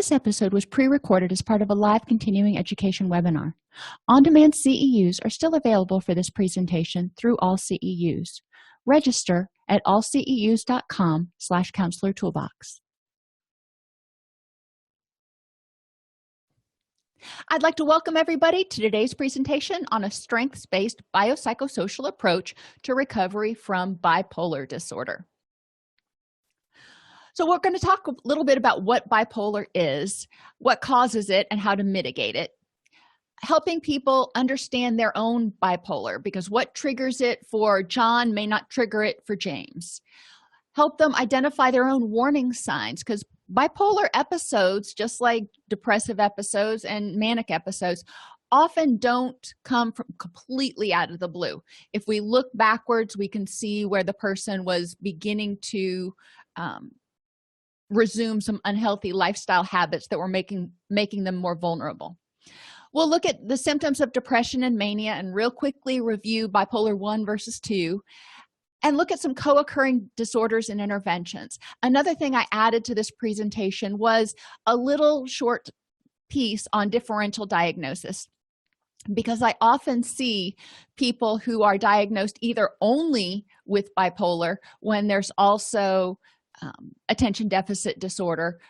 This episode was pre-recorded as part of a live continuing education webinar. On-demand CEUs are still available for this presentation through AllCEUs. Register at allceus.com/counselor toolbox. I'd like to welcome everybody to today's presentation on a strengths-based biopsychosocial approach to recovery from bipolar disorder. So we're going to talk a little bit about what bipolar is, what causes it, and how to mitigate it. Helping people understand their own bipolar, because what triggers it for John may not trigger it for James. Help them identify their own warning signs, because bipolar episodes, just like depressive episodes and manic episodes, often don't come from completely out of the blue. If we look backwards, we can see where the person was beginning to resume some unhealthy lifestyle habits that were making them more vulnerable. We'll look at the symptoms of depression and mania and real quickly review bipolar I versus II, and look at some co-occurring disorders and interventions. Another thing I added to this presentation was a little short piece on differential diagnosis, because I often see people who are diagnosed either only with bipolar when there's also attention deficit disorder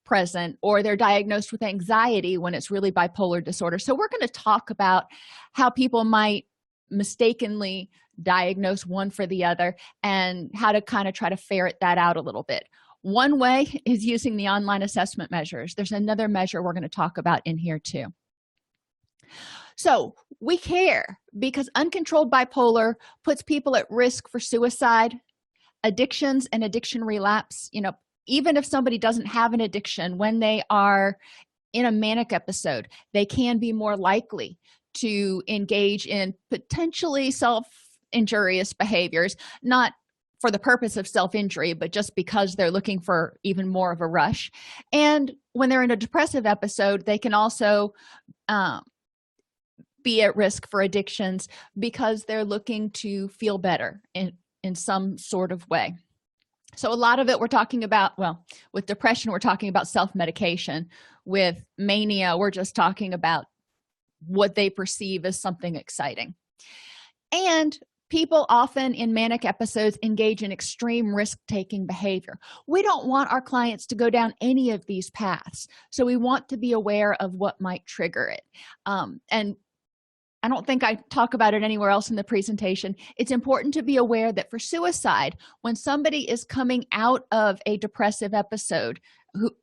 present, or they're diagnosed with anxiety when it's really bipolar disorder. So we're going to talk about how people might mistakenly diagnose one for the other and how to kind of try to ferret that out a little bit. One way is using the online assessment measures. There's another measure we're going to talk about in here too. So we care because uncontrolled bipolar puts people at risk for suicide, addictions, and addiction relapse. Even if somebody doesn't have an addiction, when they are in a manic episode, they can be more likely to engage in potentially self-injurious behaviors, not for the purpose of self-injury, but just because they're looking for even more of a rush. And when they're in a depressive episode, they can also be at risk for addictions because they're looking to feel better in some sort of way. So a lot of it we're talking about, well, with depression, we're talking about self-medication. With mania, we're just talking about what they perceive as something exciting. And people often in manic episodes engage in extreme risk-taking behavior. We don't want our clients to go down any of these paths, so we want to be aware of what might trigger it. And I don't think I talk about it anywhere else in the presentation. It's important to be aware that for suicide, when somebody is coming out of a depressive episode,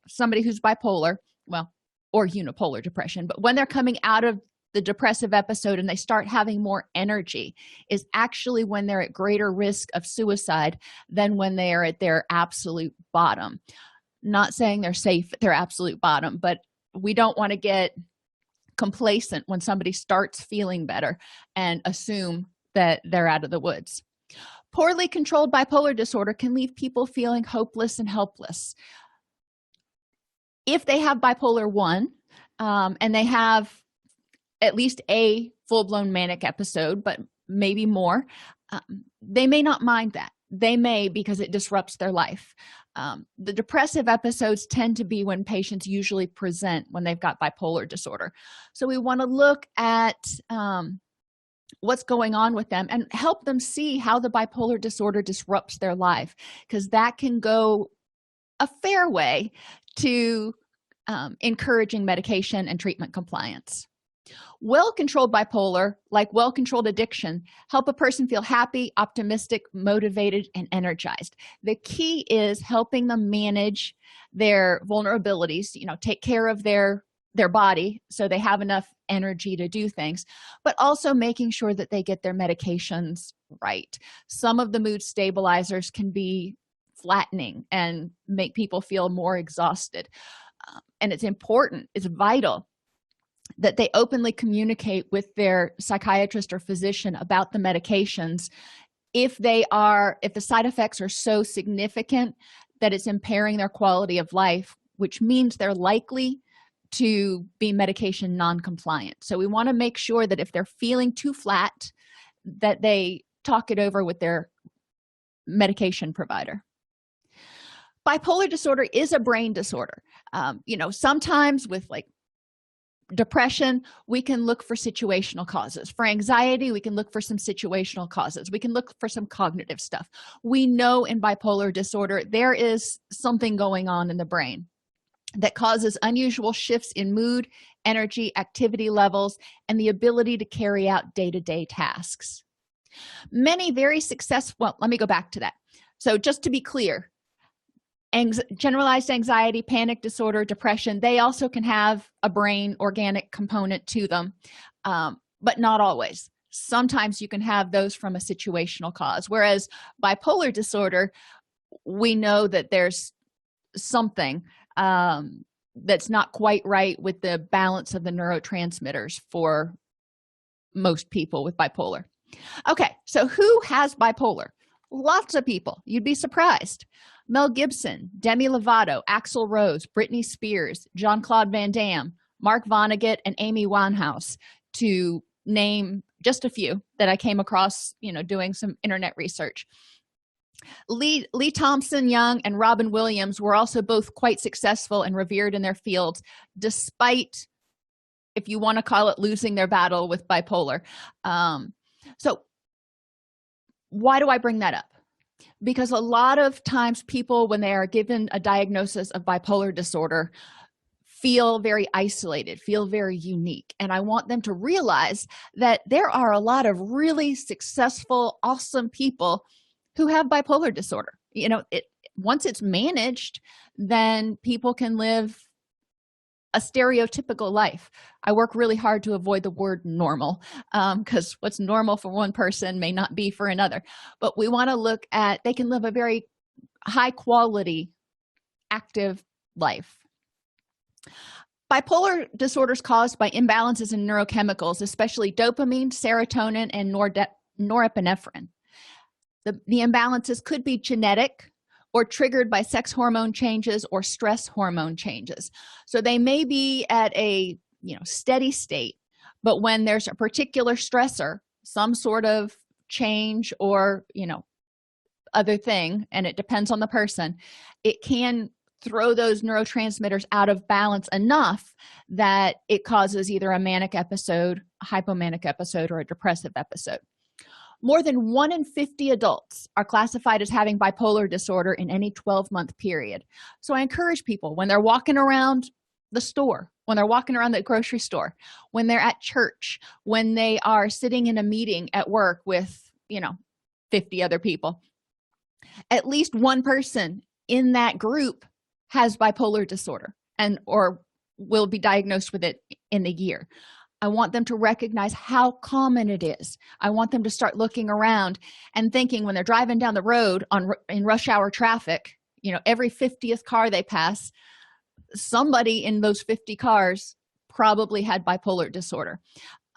somebody who's bipolar, well, or unipolar depression, but when they're coming out of the depressive episode and they start having more energy, is actually when they're at greater risk of suicide than when they are at their absolute bottom. Not saying they're safe at their absolute bottom, but we don't want to get complacent when somebody starts feeling better and assume that they're out of the woods. Poorly controlled bipolar disorder can leave people feeling hopeless and helpless. If they have bipolar I, and they have at least a full-blown manic episode, but maybe more, they may not mind that. They may, because it disrupts their life. The depressive episodes tend to be when patients usually present when they've got bipolar disorder. So we want to look at what's going on with them and help them see how the bipolar disorder disrupts their life, because that can go a fair way to encouraging medication and treatment compliance. Well-controlled bipolar, like well-controlled addiction, help a person feel happy, optimistic, motivated, and energized. The key is helping them manage their vulnerabilities, take care of their body so they have enough energy to do things, but also making sure that they get their medications right. Some of the mood stabilizers can be flattening and make people feel more exhausted. And it's important, it's vital that they openly communicate with their psychiatrist or physician about the medications if the side effects are so significant that it's impairing their quality of life, which means they're likely to be medication non-compliant. So we want to make sure that if they're feeling too flat, that they talk it over with their medication provider. Bipolar disorder is a brain disorder. Sometimes with like depression, we can look for situational causes. For anxiety, we can look for some situational causes. We can look for some cognitive stuff. We know in bipolar disorder, there is something going on in the brain that causes unusual shifts in mood, energy, activity levels, and the ability to carry out day-to-day tasks. Many very successful, well, let me go back to that. So just to be clear, generalized anxiety, panic disorder, depression, they also can have a brain organic component to them, but not always. Sometimes you can have those from a situational cause, whereas bipolar disorder, we know that there's something that's not quite right with the balance of the neurotransmitters for most people with bipolar. Okay, so who has bipolar? Lots of people. You'd be surprised. Mel Gibson, Demi Lovato, Axl Rose, Britney Spears, Jean-Claude Van Damme, Mark Vonnegut, and Amy Winehouse, to name just a few that I came across, doing some internet research. Lee Thompson Young and Robin Williams were also both quite successful and revered in their fields, despite, if you want to call it, losing their battle with bipolar. So why do I bring that up? Because a lot of times people, when they are given a diagnosis of bipolar disorder, feel very isolated, feel very unique. And I want them to realize that there are a lot of really successful, awesome people who have bipolar disorder. Once it's managed, then people can live a stereotypical life. I work really hard to avoid the word normal, because what's normal for one person may not be for another. But we want to look at, they can live a very high quality, active life. Bipolar disorder is caused by imbalances in neurochemicals, especially dopamine, serotonin, and norepinephrine. The imbalances could be genetic or triggered by sex hormone changes or stress hormone changes. So they may be at a steady state, but when there's a particular stressor, some sort of change or other thing, and it depends on the person, it can throw those neurotransmitters out of balance enough that it causes either a manic episode, a hypomanic episode, or a depressive episode. More than 1 in 50 adults are classified as having bipolar disorder in any 12-month period. So I encourage people, when they're walking around the store, when they're walking around the grocery store, when they're at church, when they are sitting in a meeting at work with 50 other people, at least one person in that group has bipolar disorder or will be diagnosed with it in the year. I want them to recognize how common it is. I want them to start looking around and thinking, when they're driving down the road in rush hour traffic, every 50th car they pass, somebody in those 50 cars probably had bipolar disorder.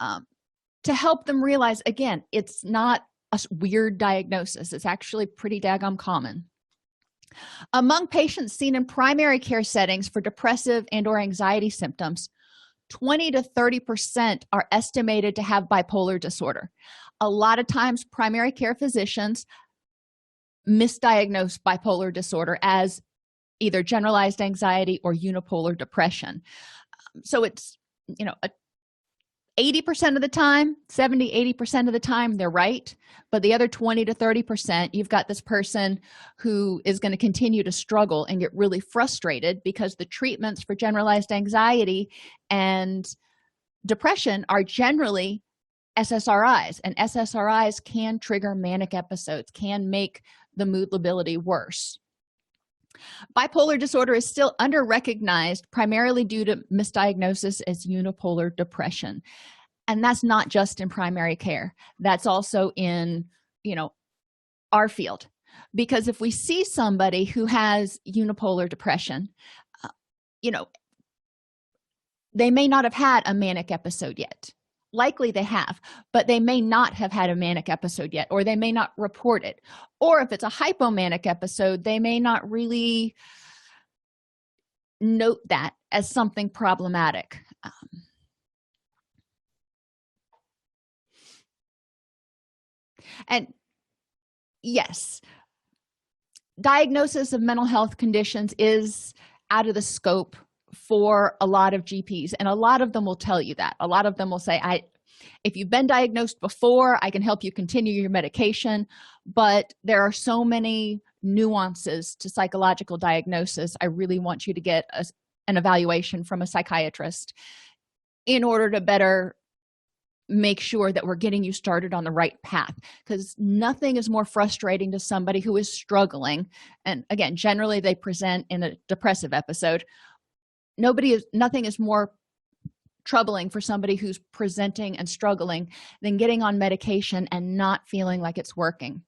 To help them realize, again, it's not a weird diagnosis. It's actually pretty daggum common. Among patients seen in primary care settings for depressive and/or anxiety symptoms, 20 to 30% are estimated to have bipolar disorder. A lot of times, primary care physicians misdiagnose bipolar disorder as either generalized anxiety or unipolar depression. So it's, 80% of the time, 70-80% of the time, they're right. But the other 20 to 30%, you've got this person who is going to continue to struggle and get really frustrated because the treatments for generalized anxiety and depression are generally SSRIs, and SSRIs can trigger manic episodes, can make the mood lability worse. Bipolar disorder is still under-recognized primarily due to misdiagnosis as unipolar depression. And that's not just in primary care. That's also in, our field. Because if we see somebody who has unipolar depression, they may not have had a manic episode yet. Likely they have, but they may not have had a manic episode yet, or they may not report it. Or if it's a hypomanic episode, they may not really note that as something problematic. And yes, Diagnosis of mental health conditions is out of the scope for a lot of GPs, and a lot of them will tell you that. A lot of them will say, if you've been diagnosed before, I can help you continue your medication, but there are so many nuances to psychological diagnosis. I really want you to get an evaluation from a psychiatrist in order to better make sure that we're getting you started on the right path, because nothing is more frustrating to somebody who is struggling. And again, generally they present in a depressive episode. Nothing is more troubling for somebody who's presenting and struggling than getting on medication and not feeling like it's working.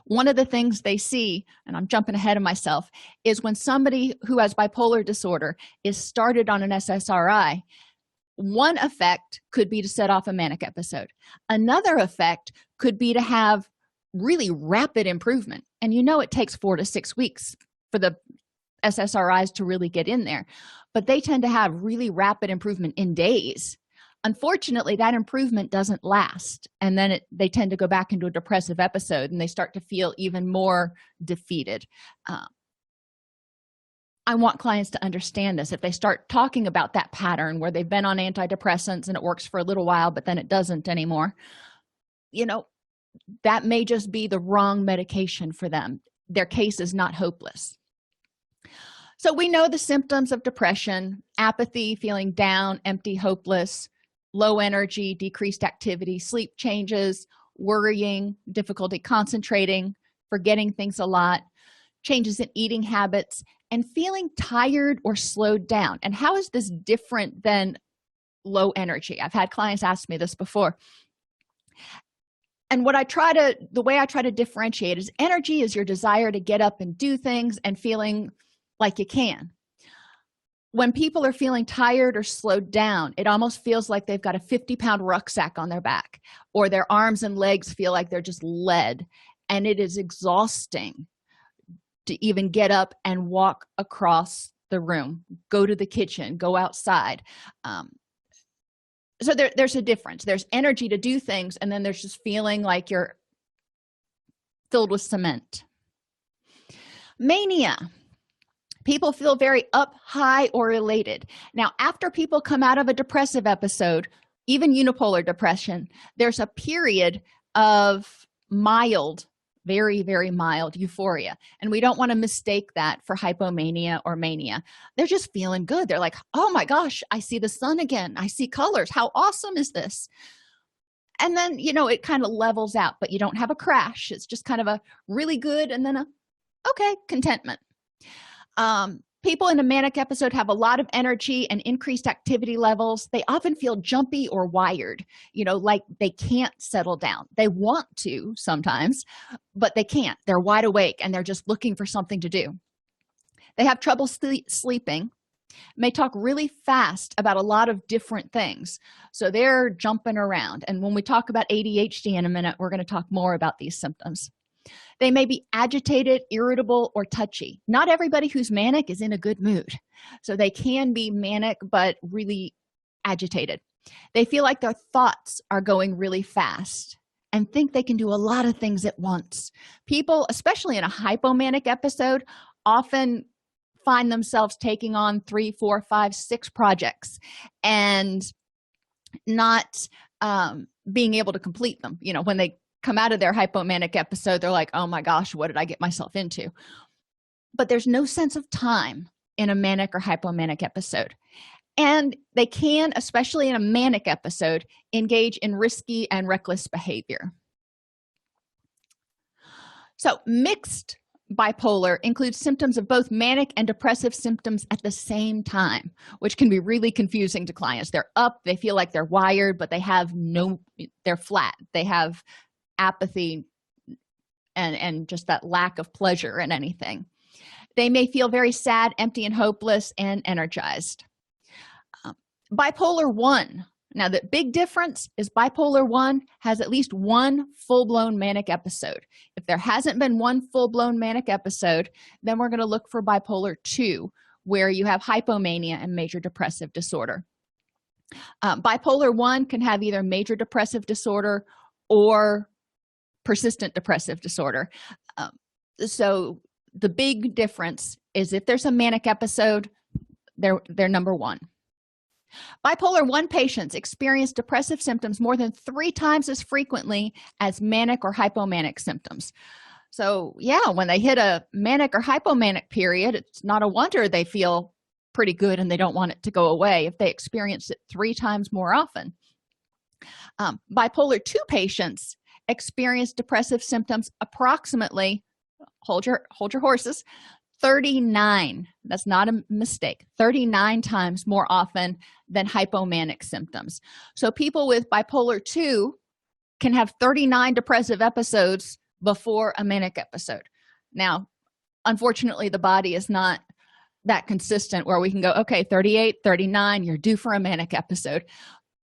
One of the things they see, and I'm jumping ahead of myself, is when somebody who has bipolar disorder is started on an SSRI. One effect could be to set off a manic episode. Another effect could be to have really rapid improvement. And it takes 4 to 6 weeks for the SSRIs to really get in there. But they tend to have really rapid improvement in days. Unfortunately, that improvement doesn't last. And then they tend to go back into a depressive episode and they start to feel even more defeated. I want clients to understand this. If they start talking about that pattern where they've been on antidepressants and it works for a little while, but then it doesn't anymore, that may just be the wrong medication for them. Their case is not hopeless. So we know the symptoms of depression: apathy, feeling down, empty, hopeless, low energy, decreased activity, sleep changes, worrying, difficulty concentrating, forgetting things a lot, changes in eating habits, and feeling tired or slowed down. And how is this different than low energy? I've had clients ask me this before. And the way I try to differentiate is energy is your desire to get up and do things and feeling like you can. When people are feeling tired or slowed down, it almost feels like they've got a 50-pound rucksack on their back, or their arms and legs feel like they're just lead, and it is exhausting to even get up and walk across the room, go to the kitchen, go outside. So there's a difference. There's energy to do things, and then there's just feeling like you're filled with cement. Mania. People feel very up, high, or elated. Now, after people come out of a depressive episode, even unipolar depression, there's a period of mild, very, very mild euphoria. And we don't want to mistake that for hypomania or mania. They're just feeling good. They're like, oh my gosh, I see the sun again. I see colors. How awesome is this? And then, it kind of levels out, but you don't have a crash. It's just kind of a really good and then contentment. People in a manic episode have a lot of energy and increased activity levels. They often feel jumpy or wired, like they can't settle down. They want to sometimes, but they can't. They're wide awake and they're just looking for something to do. They have trouble sleeping, may talk really fast about a lot of different things. So they're jumping around. And when we talk about ADHD in a minute, we're going to talk more about these symptoms. They may be agitated, irritable, or touchy. Not everybody who's manic is in a good mood. So they can be manic, but really agitated. They feel like their thoughts are going really fast and think they can do a lot of things at once. People, especially in a hypomanic episode, often find themselves taking on 3, 4, 5, 6 projects and not being able to complete them. When they come out of their hypomanic episode, they're like, oh my gosh, what did I get myself into? But there's no sense of time in a manic or hypomanic episode. And they can, especially in a manic episode, engage in risky and reckless behavior. So mixed bipolar includes symptoms of both manic and depressive symptoms at the same time, which can be really confusing to clients. They're up, they feel like they're wired, but they're flat. They have apathy and just that lack of pleasure in anything. They may feel very sad, empty, and hopeless, and energized. Bipolar I. Now, the big difference is bipolar I has at least one full-blown manic episode. If there hasn't been one full-blown manic episode, then we're going to look for bipolar II, where you have hypomania and major depressive disorder. Bipolar I can have either major depressive disorder or persistent depressive disorder. So the big difference is if there's a manic episode, they're number one. Bipolar I patients experience depressive symptoms more than 3 times as frequently as manic or hypomanic symptoms. So yeah, when they hit a manic or hypomanic period, it's not a wonder they feel pretty good and they don't want it to go away if they experience it 3 times more often. Bipolar II patients experience depressive symptoms approximately, hold your horses, 39, that's not a mistake, 39 times more often than hypomanic symptoms. So people with bipolar II can have 39 depressive episodes before a manic episode. Now, unfortunately, the body is not that consistent where we can go, okay, 38, 39, you're due for a manic episode.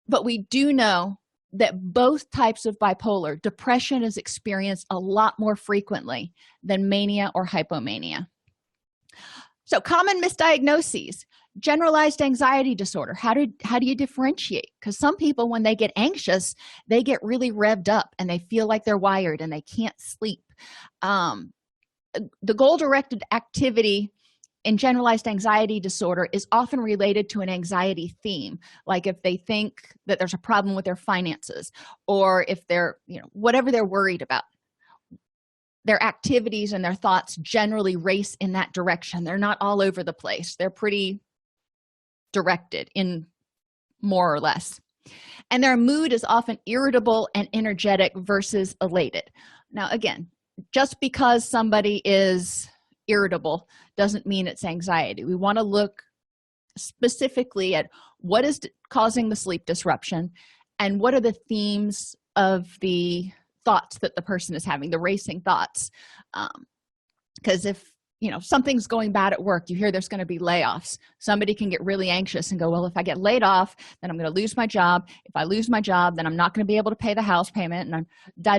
But we do know that both types of bipolar, depression is experienced a lot more frequently than mania or hypomania. So common misdiagnoses: generalized anxiety disorder. How do you differentiate? Because some people, when they get anxious, they get really revved up and they feel like they're wired and they can't sleep. The goal-directed activity in generalized anxiety disorder is often related to an anxiety theme, like if they think that there's a problem with their finances, or if they're, whatever they're worried about. Their activities and their thoughts generally race in that direction. They're not all over the place. They're pretty directed in more or less. And their mood is often irritable and energetic versus elated. Now, again, just because somebody is irritable doesn't mean it's anxiety. We want to look specifically at what is causing the sleep disruption and what are the themes of the thoughts that the person is having, the racing thoughts. Because if something's going bad at work, you hear there's going to be layoffs, somebody can get really anxious and go, well, if I get laid off, then I'm going to lose my job. If I lose my job, then I'm not going to be able to pay the house payment, and I'm da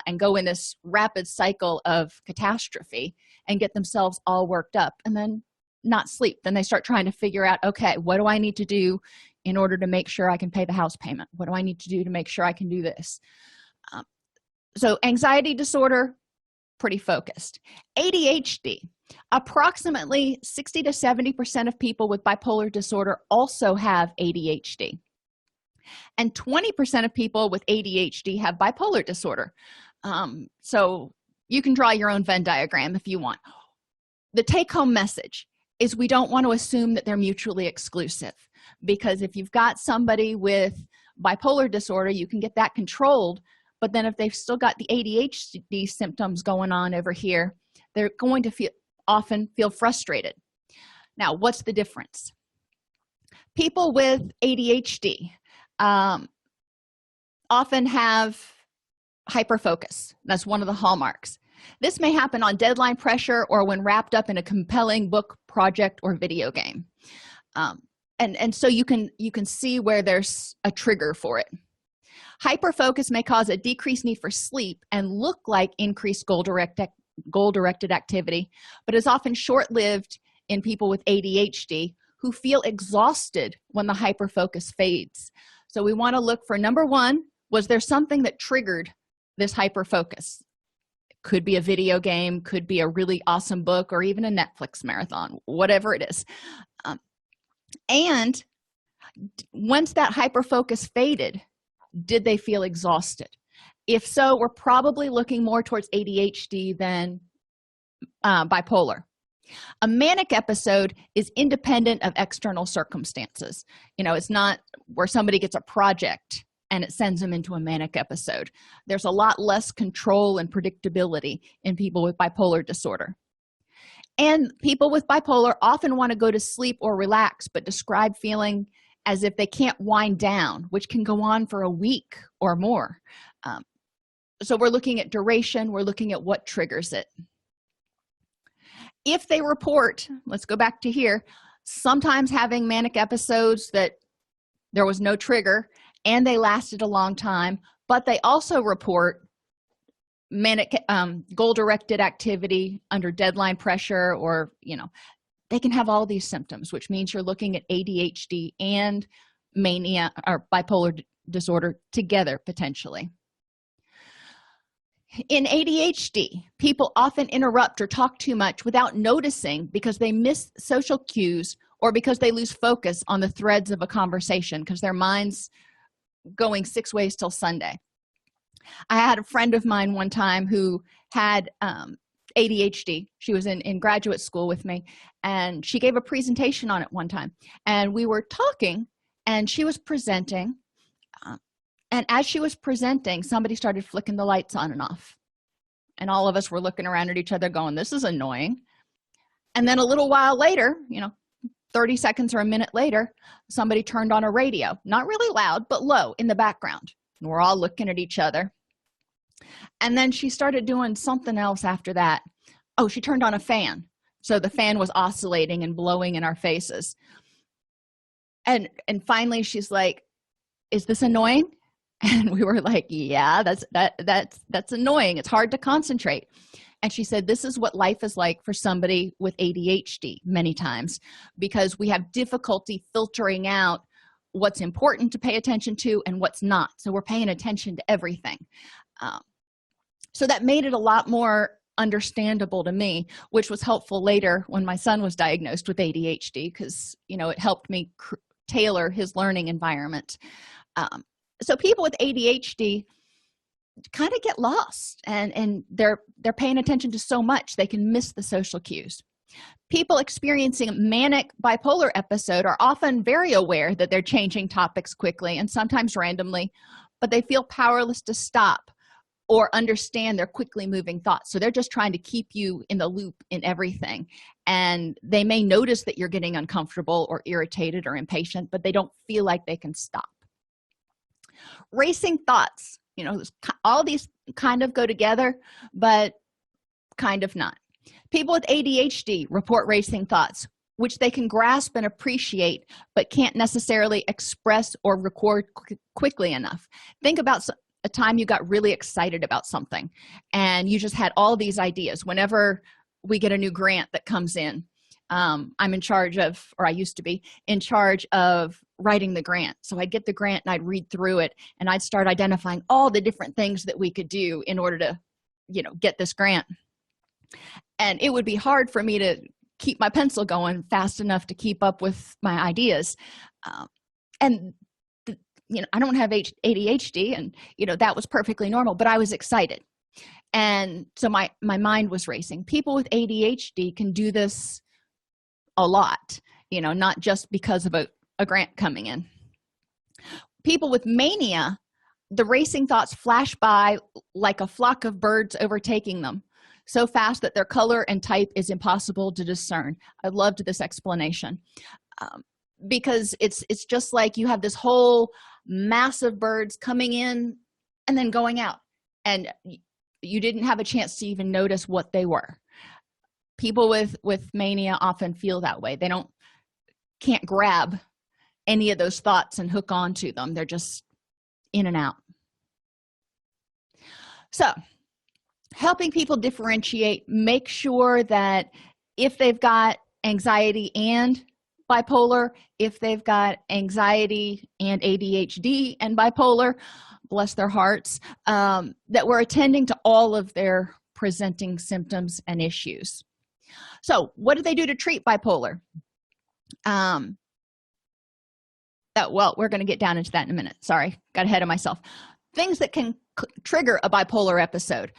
and go in this rapid cycle of catastrophe and get themselves all worked up and then not sleep. Then they start trying to figure out, okay, what do I need to do in order to make sure I can pay the house payment? What do I need to do to make sure I can do this? So anxiety disorder, pretty focused. ADHD, approximately 60 to 70% of people with bipolar disorder also have ADHD. And 20% of people with ADHD have bipolar disorder. So you can draw your own Venn diagram if you want. The take-home message is we don't want to assume that they're mutually exclusive, because if you've got somebody with bipolar disorder, you can get that controlled. But then if they've still got the ADHD symptoms going on over here, they're going to often feel frustrated. Now, what's the difference? People with ADHD often have hyperfocus. That's one of the hallmarks. This may happen on deadline pressure or when wrapped up in a compelling book, project, or video game. And so you can see where there's a trigger for it. Hyperfocus may cause a decreased need for sleep and look like increased goal-directed activity, but is often short-lived in people with ADHD who feel exhausted when the hyperfocus fades. So we want to look for, number one, was there something that triggered this hyperfocus? It could be a video game, could be a really awesome book, or even a Netflix marathon, whatever it is. And once that hyperfocus faded, did they feel exhausted? If so, we're probably looking more towards ADHD than bipolar. A manic episode is independent of external circumstances. It's not where somebody gets a project and it sends them into a manic episode. There's a lot less control and predictability in people with bipolar disorder. And people with bipolar often want to go to sleep or relax, but describe feeling as if they can't wind down, which can go on for a week or more. So we're looking at duration, we're looking at what triggers it. If they report, let's go back to here, sometimes having manic episodes that there was no trigger and they lasted a long time, but they also report manic goal-directed activity under deadline pressure, or they can have all these symptoms, which means you're looking at ADHD and mania or bipolar disorder together potentially. In ADHD, people often interrupt or talk too much without noticing because they miss social cues or because they lose focus on the threads of a conversation because their mind's going 6 ways till Sunday. I had a friend of mine one time who had ADHD. She was in graduate school with me, and she gave a presentation on it one time. And we were talking, and she was presenting. And as she was presenting, somebody started flicking the lights on and off. And all of us were looking around at each other going, this is annoying. And then a little while later, 30 seconds or a minute later, somebody turned on a radio. Not really loud, but low in the background. And we're all looking at each other. And then she started doing something else after that. Oh, she turned on a fan. So the fan was oscillating and blowing in our faces. And finally she's like, is this annoying? And we were like, yeah, that's annoying. It's hard to concentrate. And she said, this is what life is like for somebody with ADHD many times, because we have difficulty filtering out what's important to pay attention to and what's not. So we're paying attention to everything. So that made it a lot more understandable to me, which was helpful later when my son was diagnosed with ADHD, because, it helped me tailor his learning environment. So people with ADHD kind of get lost, and they're paying attention to so much they can miss the social cues. People experiencing manic bipolar episode are often very aware that they're changing topics quickly and sometimes randomly, but they feel powerless to stop or understand their quickly moving thoughts. So they're just trying to keep you in the loop in everything. And they may notice that you're getting uncomfortable or irritated or impatient, but they don't feel like they can stop. Racing thoughts, all these kind of go together, but kind of not. People with ADHD report racing thoughts, which they can grasp and appreciate, but can't necessarily express or record quickly enough. Think about a time you got really excited about something, and you just had all these ideas. Whenever we get a new grant that comes in, I'm in charge of, or I used to be in charge of writing the grant. So I'd get the grant and I'd read through it, and I'd start identifying all the different things that we could do in order to, get this grant. And it would be hard for me to keep my pencil going fast enough to keep up with my ideas. I don't have ADHD, and, that was perfectly normal, but I was excited. And so my mind was racing. People with ADHD can do this a lot, not just because of a grant coming in. People with mania, the racing thoughts flash by like a flock of birds overtaking them, so fast that their color and type is impossible to discern. I loved this explanation, because it's just like you have this whole mass of birds coming in and then going out, and you didn't have a chance to even notice what they were. People with mania often feel that way. They can't grab any of those thoughts and hook onto them. They're just in and out. So helping people differentiate, make sure that if they've got anxiety and bipolar, if they've got anxiety and ADHD and bipolar, bless their hearts, that we're attending to all of their presenting symptoms and issues. So what do they do to treat bipolar? We're going to get down into that in a minute. Sorry, got ahead of myself. Things that can trigger a bipolar episode.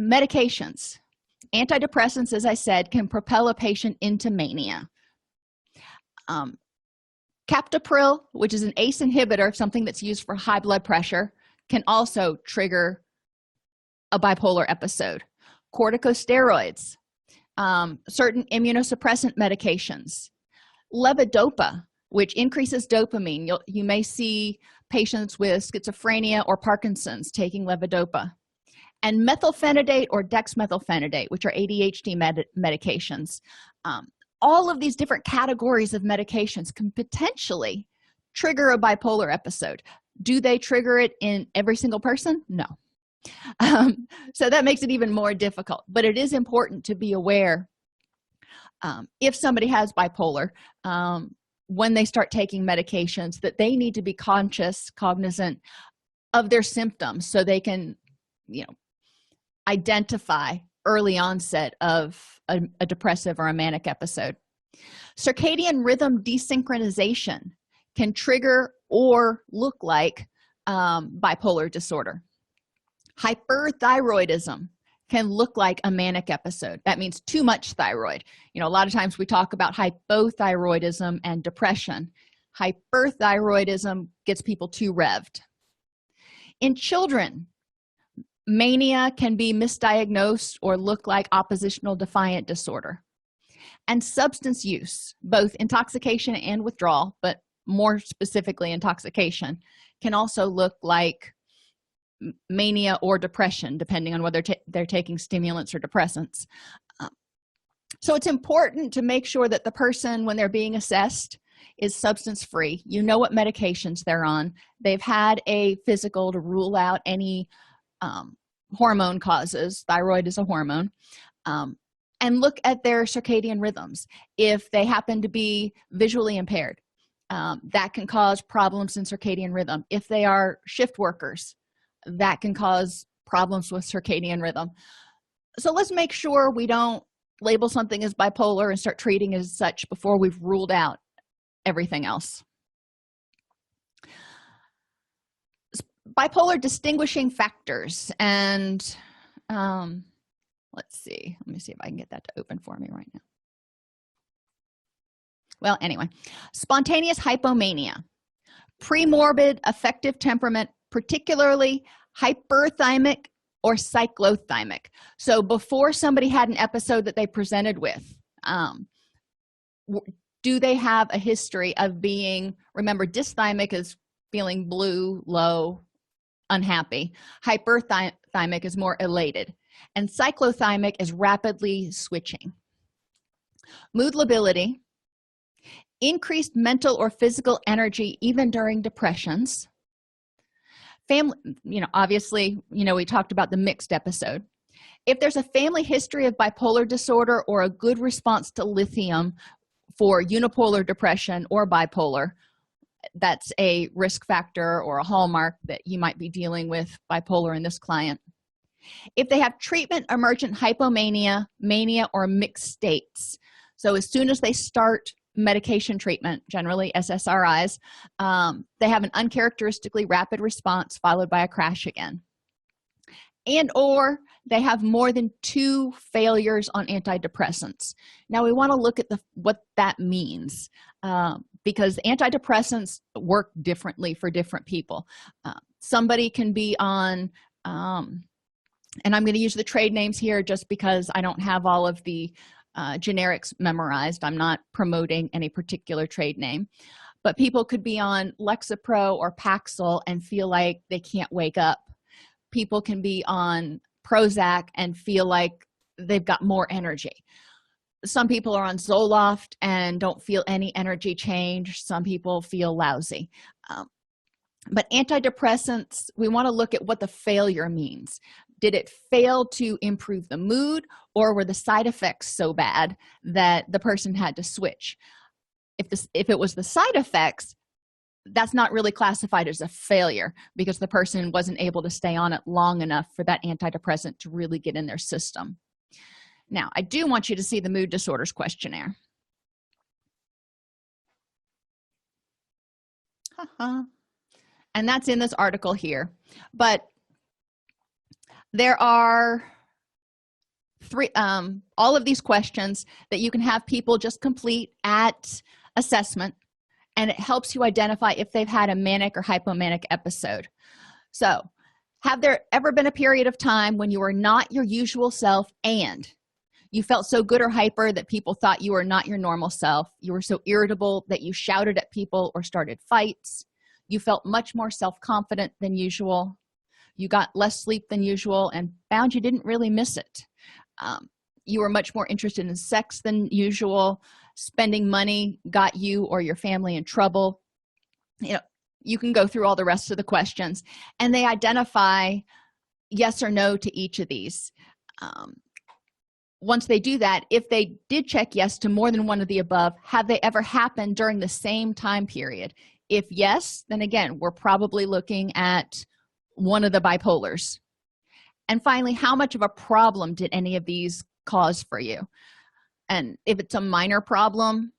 Medications. Antidepressants, as I said, can propel a patient into mania. Captopril, which is an ACE inhibitor, something that's used for high blood pressure, can also trigger a bipolar episode. Corticosteroids, certain immunosuppressant medications. Levodopa, which increases dopamine. You may see patients with schizophrenia or Parkinson's taking levodopa. And methylphenidate or dexmethylphenidate, which are ADHD medications. All of these different categories of medications can potentially trigger a bipolar episode. Do they trigger it in every single person? No. So that makes it even more difficult. But it is important to be aware, if somebody has bipolar, when they start taking medications, that they need to be cognizant of their symptoms so they can, identify early onset of a depressive or a manic episode. Circadian rhythm desynchronization can trigger or look like bipolar disorder. Hyperthyroidism can look like a manic episode. That means too much thyroid. A lot of times we talk about hypothyroidism and depression. Hyperthyroidism gets people too revved. In children, mania can be misdiagnosed or look like oppositional defiant disorder. And substance use, both intoxication and withdrawal, but more specifically intoxication, can also look like mania or depression, depending on whether they're taking stimulants or depressants. So it's important to make sure that the person, when they're being assessed, is substance free. You know what medications they're on. They've had a physical to rule out any hormone causes. Thyroid is a hormone. And look at their circadian rhythms. If they happen to be visually impaired, that can cause problems in circadian rhythm. If they are shift workers, that can cause problems with circadian rhythm. So let's make sure we don't label something as bipolar and start treating it as such before we've ruled out everything else. Bipolar distinguishing factors, and let's see. Let me see if I can get that to open for me right now. Well, anyway, spontaneous hypomania, premorbid affective temperament, particularly hyperthymic or cyclothymic. So before somebody had an episode that they presented with, do they have a history of being, remember, dysthymic is feeling blue, low, unhappy. Hyperthymic is more elated. And cyclothymic is rapidly switching. Mood lability, increased mental or physical energy even during depressions. Family, obviously, we talked about the mixed episode. If there's a family history of bipolar disorder or a good response to lithium for unipolar depression or bipolar, that's a risk factor or a hallmark that you might be dealing with bipolar in this client. If they have treatment emergent hypomania, mania, or mixed states, so as soon as they start medication treatment, generally SSRIs, they have an uncharacteristically rapid response followed by a crash again. And or they have more than 2 failures on antidepressants. Now we want to look at what that means, because antidepressants work differently for different people. Somebody can be on, and I'm going to use the trade names here just because I don't have all of the generics memorized. I'm not promoting any particular trade name, but people could be on Lexapro or Paxil and feel like they can't wake up. People can be on Prozac and feel like they've got more energy. Some people are on Zoloft and don't feel any energy change. Some people feel lousy. But antidepressants, we want to look at what the failure means. Did it fail to improve the mood, or were the side effects so bad that the person had to switch? If it was the side effects, that's not really classified as a failure because the person wasn't able to stay on it long enough for that antidepressant to really get in their system. Now, I do want you to see the mood disorders questionnaire. And that's in this article here. But there are all of these questions that you can have people just complete at assessment, and it helps you identify if they've had a manic or hypomanic episode. So, have there ever been a period of time when you were not your usual self and you felt so good or hyper that people thought you were not your normal self? You were so irritable that you shouted at people or started fights. You felt much more self-confident than usual. You got less sleep than usual and found you didn't really miss it. You were much more interested in sex than usual. Spending money got you or your family in trouble. You can go through all the rest of the questions, and they identify yes or no to each of these. Once they do that, if they did check yes to more than one of the above, have they ever happened during the same time period? If yes, then again, we're probably looking at one of the bipolars. And finally, how much of a problem did any of these cause for you? And if it's a minor problem,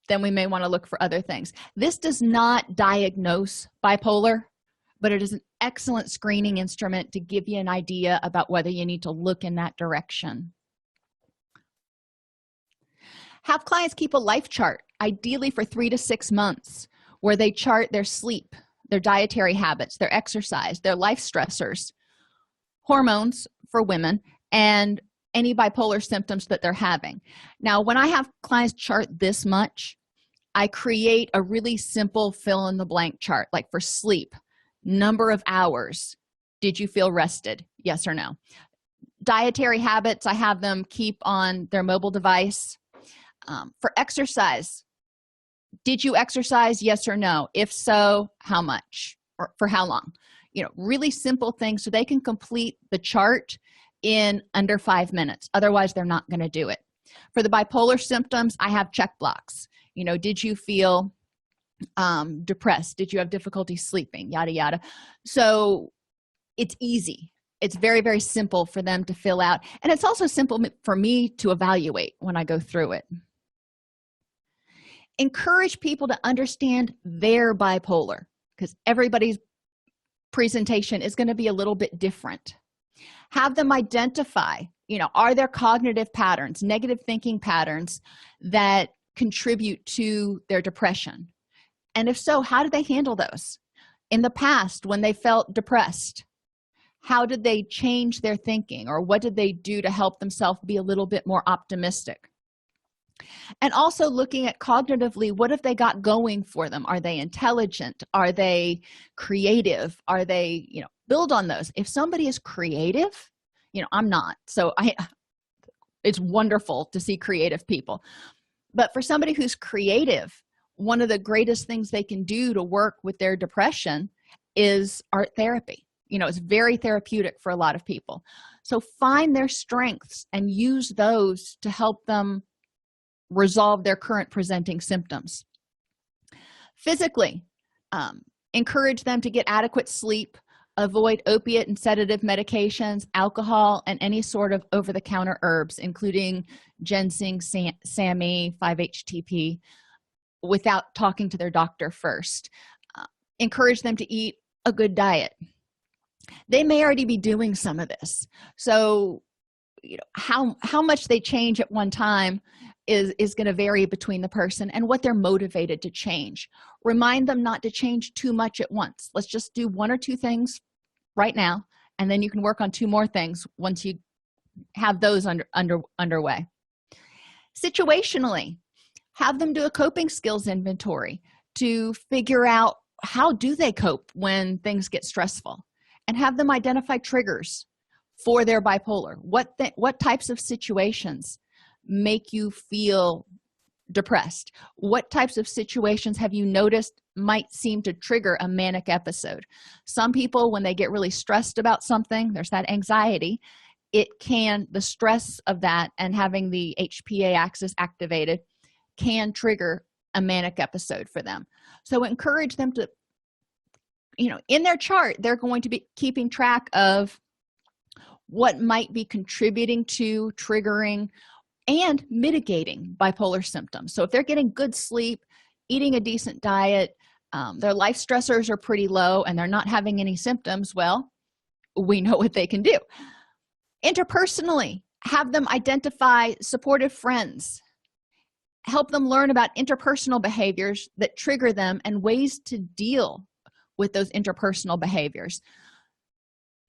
then we may want to look for other things. This does not diagnose bipolar, but it is an excellent screening instrument to give you an idea about whether you need to look in that direction. Have clients keep a life chart, ideally for 3 to 6 months, where they chart their sleep, their dietary habits, their exercise, their life stressors, hormones for women, and any bipolar symptoms that they're having. Now, when I have clients chart this much, I create a really simple fill-in-the-blank chart, like for sleep, number of hours. Did you feel rested? Yes or no? Dietary habits, I have them keep on their mobile device. For exercise, did you exercise? Yes or no? If so, how much or for how long? Really simple things so they can complete the chart in under 5 minutes. Otherwise, they're not going to do it. For the bipolar symptoms, I have check blocks. Did you feel depressed? Did you have difficulty sleeping? Yada, yada. So it's easy. It's very, very simple for them to fill out. And it's also simple for me to evaluate when I go through it. Encourage people to understand their bipolar, because everybody's presentation is going to be a little bit different. Have them identify, are there cognitive patterns, negative thinking patterns that contribute to their depression? And if so, how did they handle those? In the past, when they felt depressed, how did they change their thinking, or what did they do to help themselves be a little bit more optimistic? And also looking at cognitively, what have they got going for them? Are they intelligent? Are they creative? Are they, build on those. If somebody is creative, I'm not. So it's wonderful to see creative people. But for somebody who's creative, one of the greatest things they can do to work with their depression is art therapy. It's very therapeutic for a lot of people. So find their strengths and use those to help them resolve their current presenting symptoms. Physically, encourage them to get adequate sleep, avoid opiate and sedative medications, alcohol, and any sort of over-the-counter herbs, including ginseng, SAMe, 5-HTP, without talking to their doctor first. Encourage them to eat a good diet. They may already be doing some of this. So, how much they change at one time is going to vary between the person and what they're motivated to change. Remind them not to change too much at once. Let's just do 1 or 2 things right now, and then you can work on 2 more things once you have those underway. Situationally, have them do a coping skills inventory to figure out how do they cope when things get stressful, and have them identify triggers for their bipolar. What types of situations make you feel depressed? What types of situations have you noticed might seem to trigger a manic episode? Some people, when they get really stressed about something, there's that anxiety. The stress of that and having the HPA axis activated can trigger a manic episode for them. So encourage them to, in their chart, they're going to be keeping track of what might be contributing to triggering and mitigating bipolar symptoms. So if they're getting good sleep, eating a decent diet, their life stressors are pretty low, and they're not having any symptoms, well, we know what they can do. Interpersonally, have them identify supportive friends. Help them learn about interpersonal behaviors that trigger them and ways to deal with those interpersonal behaviors.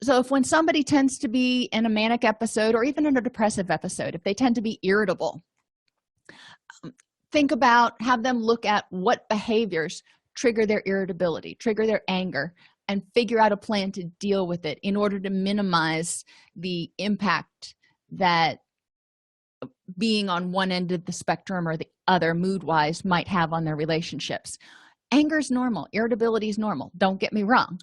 So if when somebody tends to be in a manic episode or even in a depressive episode, if they tend to be irritable, have them look at what behaviors trigger their irritability, trigger their anger, and figure out a plan to deal with it in order to minimize the impact that being on one end of the spectrum or the other mood-wise might have on their relationships. Anger is normal. Irritability is normal. Don't get me wrong.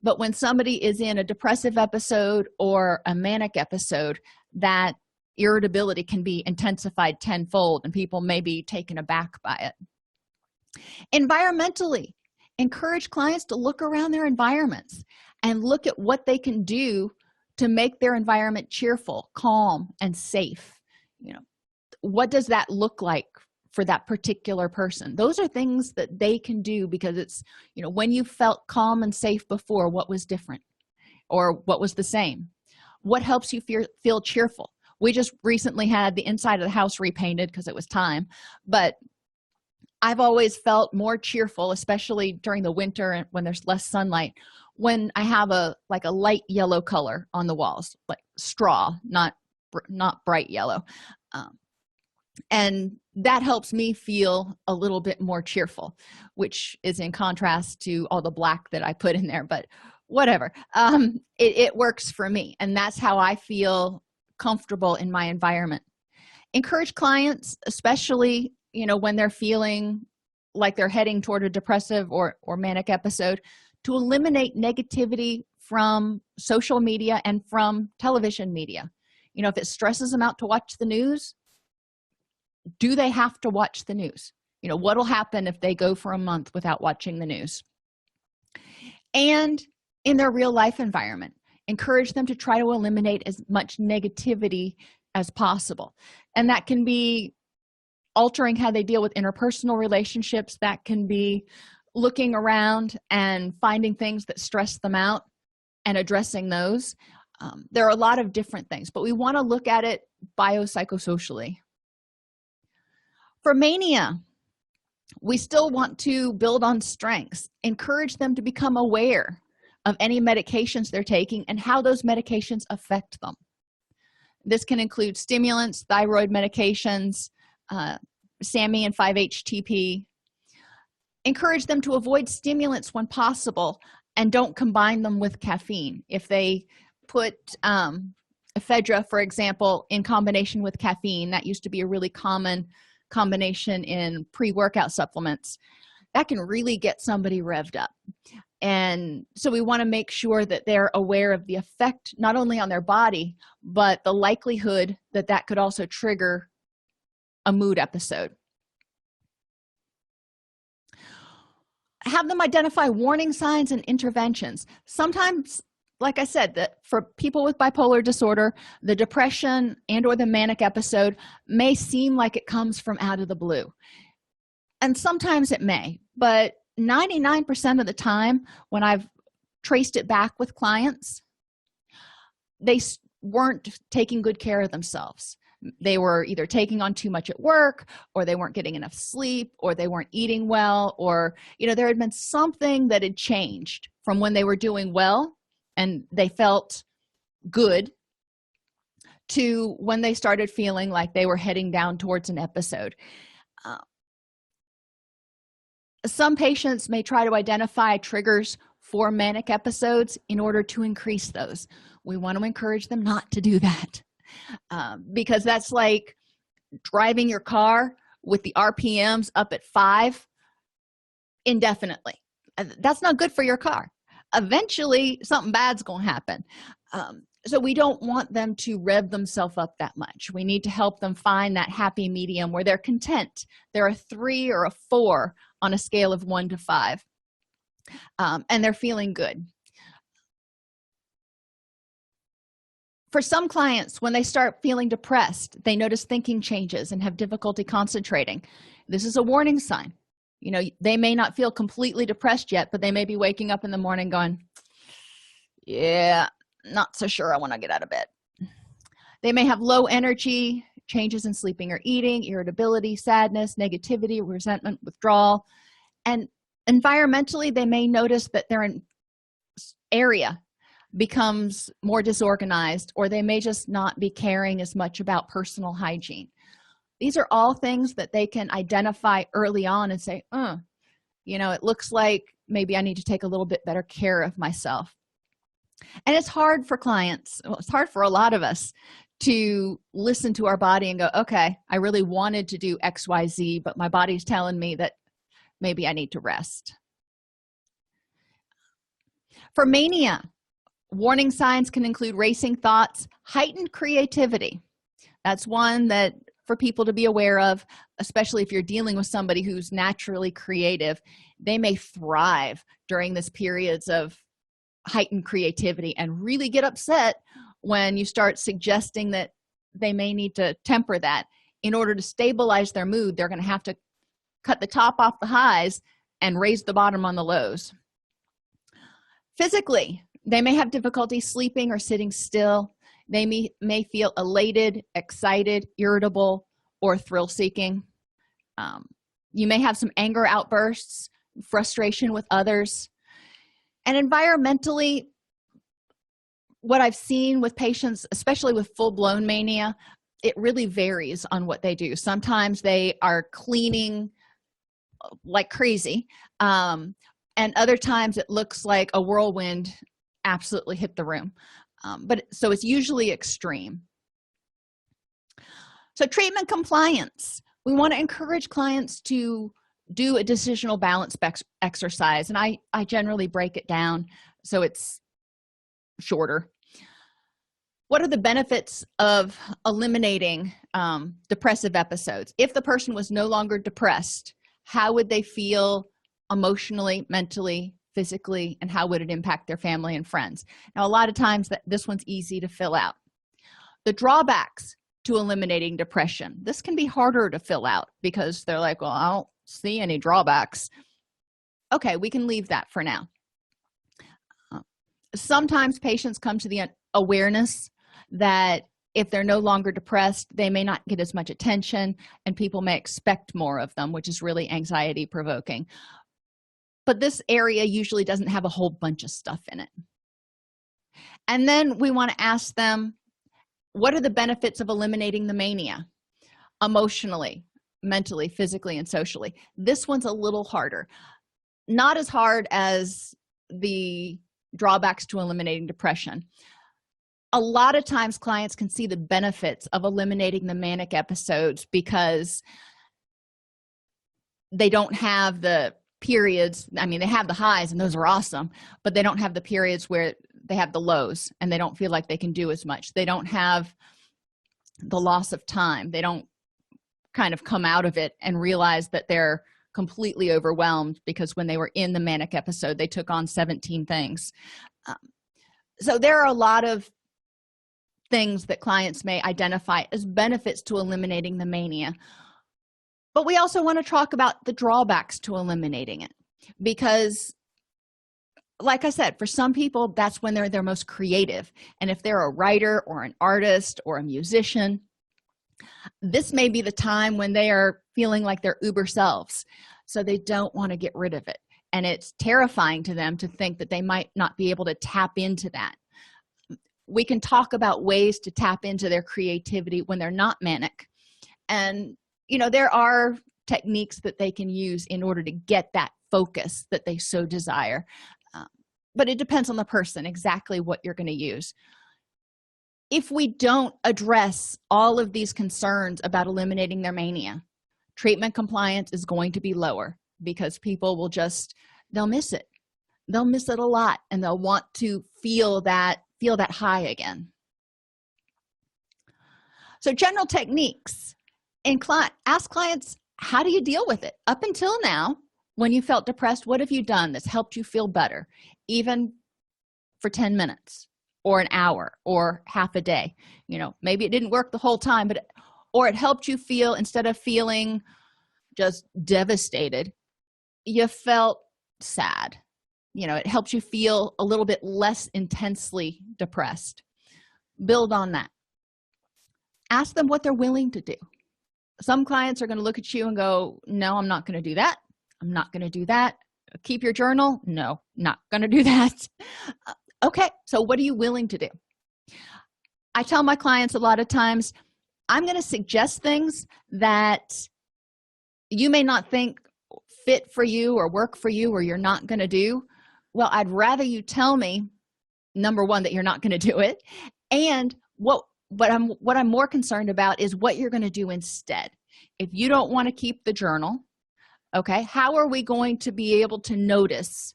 But when somebody is in a depressive episode or a manic episode, that irritability can be intensified tenfold, and people may be taken aback by it. Environmentally, encourage clients to look around their environments and look at what they can do to make their environment cheerful, calm, and safe. What does that look like for that particular person? Those are things that they can do, because it's, when you felt calm and safe before, what was different or what was the same? What helps you feel cheerful? We just recently had the inside of the house repainted because it was time, but I've always felt more cheerful, especially during the winter and when there's less sunlight, when I have a light yellow color on the walls, like straw, not bright yellow. And that helps me feel a little bit more cheerful, which is in contrast to all the black that I put in there, but whatever. It works for me, and that's how I feel comfortable in my environment. Encourage clients, especially when they're feeling like they're heading toward a depressive or manic episode, to eliminate negativity from social media and from television media. If it stresses them out to watch the news, do they have to watch the news? What'll happen if they go for a month without watching the news? And in their real life environment, encourage them to try to eliminate as much negativity as possible. And that can be altering how they deal with interpersonal relationships. That can be looking around and finding things that stress them out and addressing those. There are a lot of different things, but we want to look at it biopsychosocially. For mania, we still want to build on strengths, encourage them to become aware of any medications they're taking and how those medications affect them. This can include stimulants, thyroid medications, SAMe and 5-HTP. Encourage them to avoid stimulants when possible and don't combine them with caffeine. If they put ephedra, for example, in combination with caffeine, that used to be a really common combination in pre-workout supplements, that can really get somebody revved up. And so we want to make sure that they're aware of the effect not only on their body, but the likelihood that that could also trigger a mood episode. Have them identify warning signs and interventions. Sometimes, like I said, that for people with bipolar disorder, the depression and or the manic episode may seem like it comes from out of the blue. And sometimes it may, but 99% of the time when I've traced it back with clients, they weren't taking good care of themselves. They were either taking on too much at work, or they weren't getting enough sleep, or they weren't eating well, or there had been something that had changed from when they were doing well and they felt good to when they started feeling like they were heading down towards an episode. Some patients may try to identify triggers for manic episodes in order to increase those. We want to encourage them not to do that, because that's like driving your car with the RPMs up at 5 indefinitely. That's not good for your car. Eventually, something bad's going to happen. So we don't want them to rev themselves up that much. We need to help them find that happy medium where they're content. They're a 3 or a 4 on a scale of 1 to 5, and they're feeling good. For some clients, when they start feeling depressed, they notice thinking changes and have difficulty concentrating. This is a warning sign. They may not feel completely depressed yet, but they may be waking up in the morning going, yeah, not so sure I want to get out of bed. They may have low energy, changes in sleeping or eating, irritability, sadness, negativity, resentment, withdrawal. And environmentally, they may notice that their area becomes more disorganized, or they may just not be caring as much about personal hygiene. These are all things that they can identify early on and say, it looks like maybe I need to take a little bit better care of myself. And it's hard for clients, it's hard for a lot of us to listen to our body and go, okay, I really wanted to do XYZ, but my body's telling me that maybe I need to rest. For mania, warning signs can include racing thoughts, heightened creativity. That's one that for people to be aware of, especially if you're dealing with somebody who's naturally creative. They may thrive during this periods of heightened creativity and really get upset when you start suggesting that they may need to temper that. In order to stabilize their mood, they're going to have to cut the top off the highs and raise the bottom on the lows. Physically, they may have difficulty sleeping or sitting still. They may feel elated, excited, irritable, or thrill-seeking. You may have some anger outbursts, frustration with others. And environmentally, what I've seen with patients, especially with full-blown mania, it really varies on what they do. Sometimes they are cleaning like crazy, and other times it looks like a whirlwind absolutely hit the room. So it's usually extreme. So treatment compliance. We want to encourage clients to do a decisional balance exercise, and I generally break it down so it's shorter. What are the benefits of eliminating depressive episodes? If the person was no longer depressed, how would they feel emotionally, mentally, physically, and how would it impact their family and friends? Now, a lot of times this one's easy to fill out. The drawbacks to eliminating depression. This can be harder to fill out because they're like, well, I don't see any drawbacks. Okay, we can leave that for now. Sometimes patients come to the awareness that if they're no longer depressed, they may not get as much attention and people may expect more of them, which is really anxiety provoking. But this area usually doesn't have a whole bunch of stuff in it. And then we want to ask them, what are the benefits of eliminating the mania? Emotionally, mentally, physically, and socially. This one's a little harder. Not as hard as the drawbacks to eliminating depression. A lot of times clients can see the benefits of eliminating the manic episodes because they don't have the periods. I mean, they have the highs and those are awesome, but they don't have the periods where they have the lows and they don't feel like they can do as much. They don't have the loss of time. They don't kind of come out of it and realize that they're completely overwhelmed because when they were in the manic episode, they took on 17 things. So there are a lot of things that clients may identify as benefits to eliminating the mania. But we also want to talk about the drawbacks to eliminating it because, like I said, for some people, that's when they're their most creative. And if they're a writer or an artist or a musician, this may be the time when they are feeling like their uber selves. So they don't want to get rid of it. And it's terrifying to them to think that they might not be able to tap into that. We can talk about ways to tap into their creativity when they're not manic. And, you know, there are techniques that they can use in order to get that focus that they so desire. But it depends on the person exactly what you're going to use. If we don't address all of these concerns about eliminating their mania, treatment compliance is going to be lower because people will they'll miss it. They'll miss it a lot and they'll want to feel that high again. So general techniques. Ask clients, how do you deal with it? Up until now, when you felt depressed, what have you done that's helped you feel better, even for 10 minutes or an hour or half a day? You know, maybe it didn't work the whole time, or it helped you feel, instead of feeling just devastated, you felt sad. You know, it helps you feel a little bit less intensely depressed. Build on that. Ask them what they're willing to do. Some clients are going to look at you and go, no, I'm not going to do that. I'm not going to do that. Keep your journal. No, not going to do that. Okay, so what are you willing to do? I tell my clients a lot of times, I'm going to suggest things that you may not think fit for you or work for you or you're not going to do. Well, I'd rather you tell me, number one, that you're not going to do it, and what I'm more concerned about is what you're going to do instead. If you don't want to keep the journal, okay, how are we going to be able to notice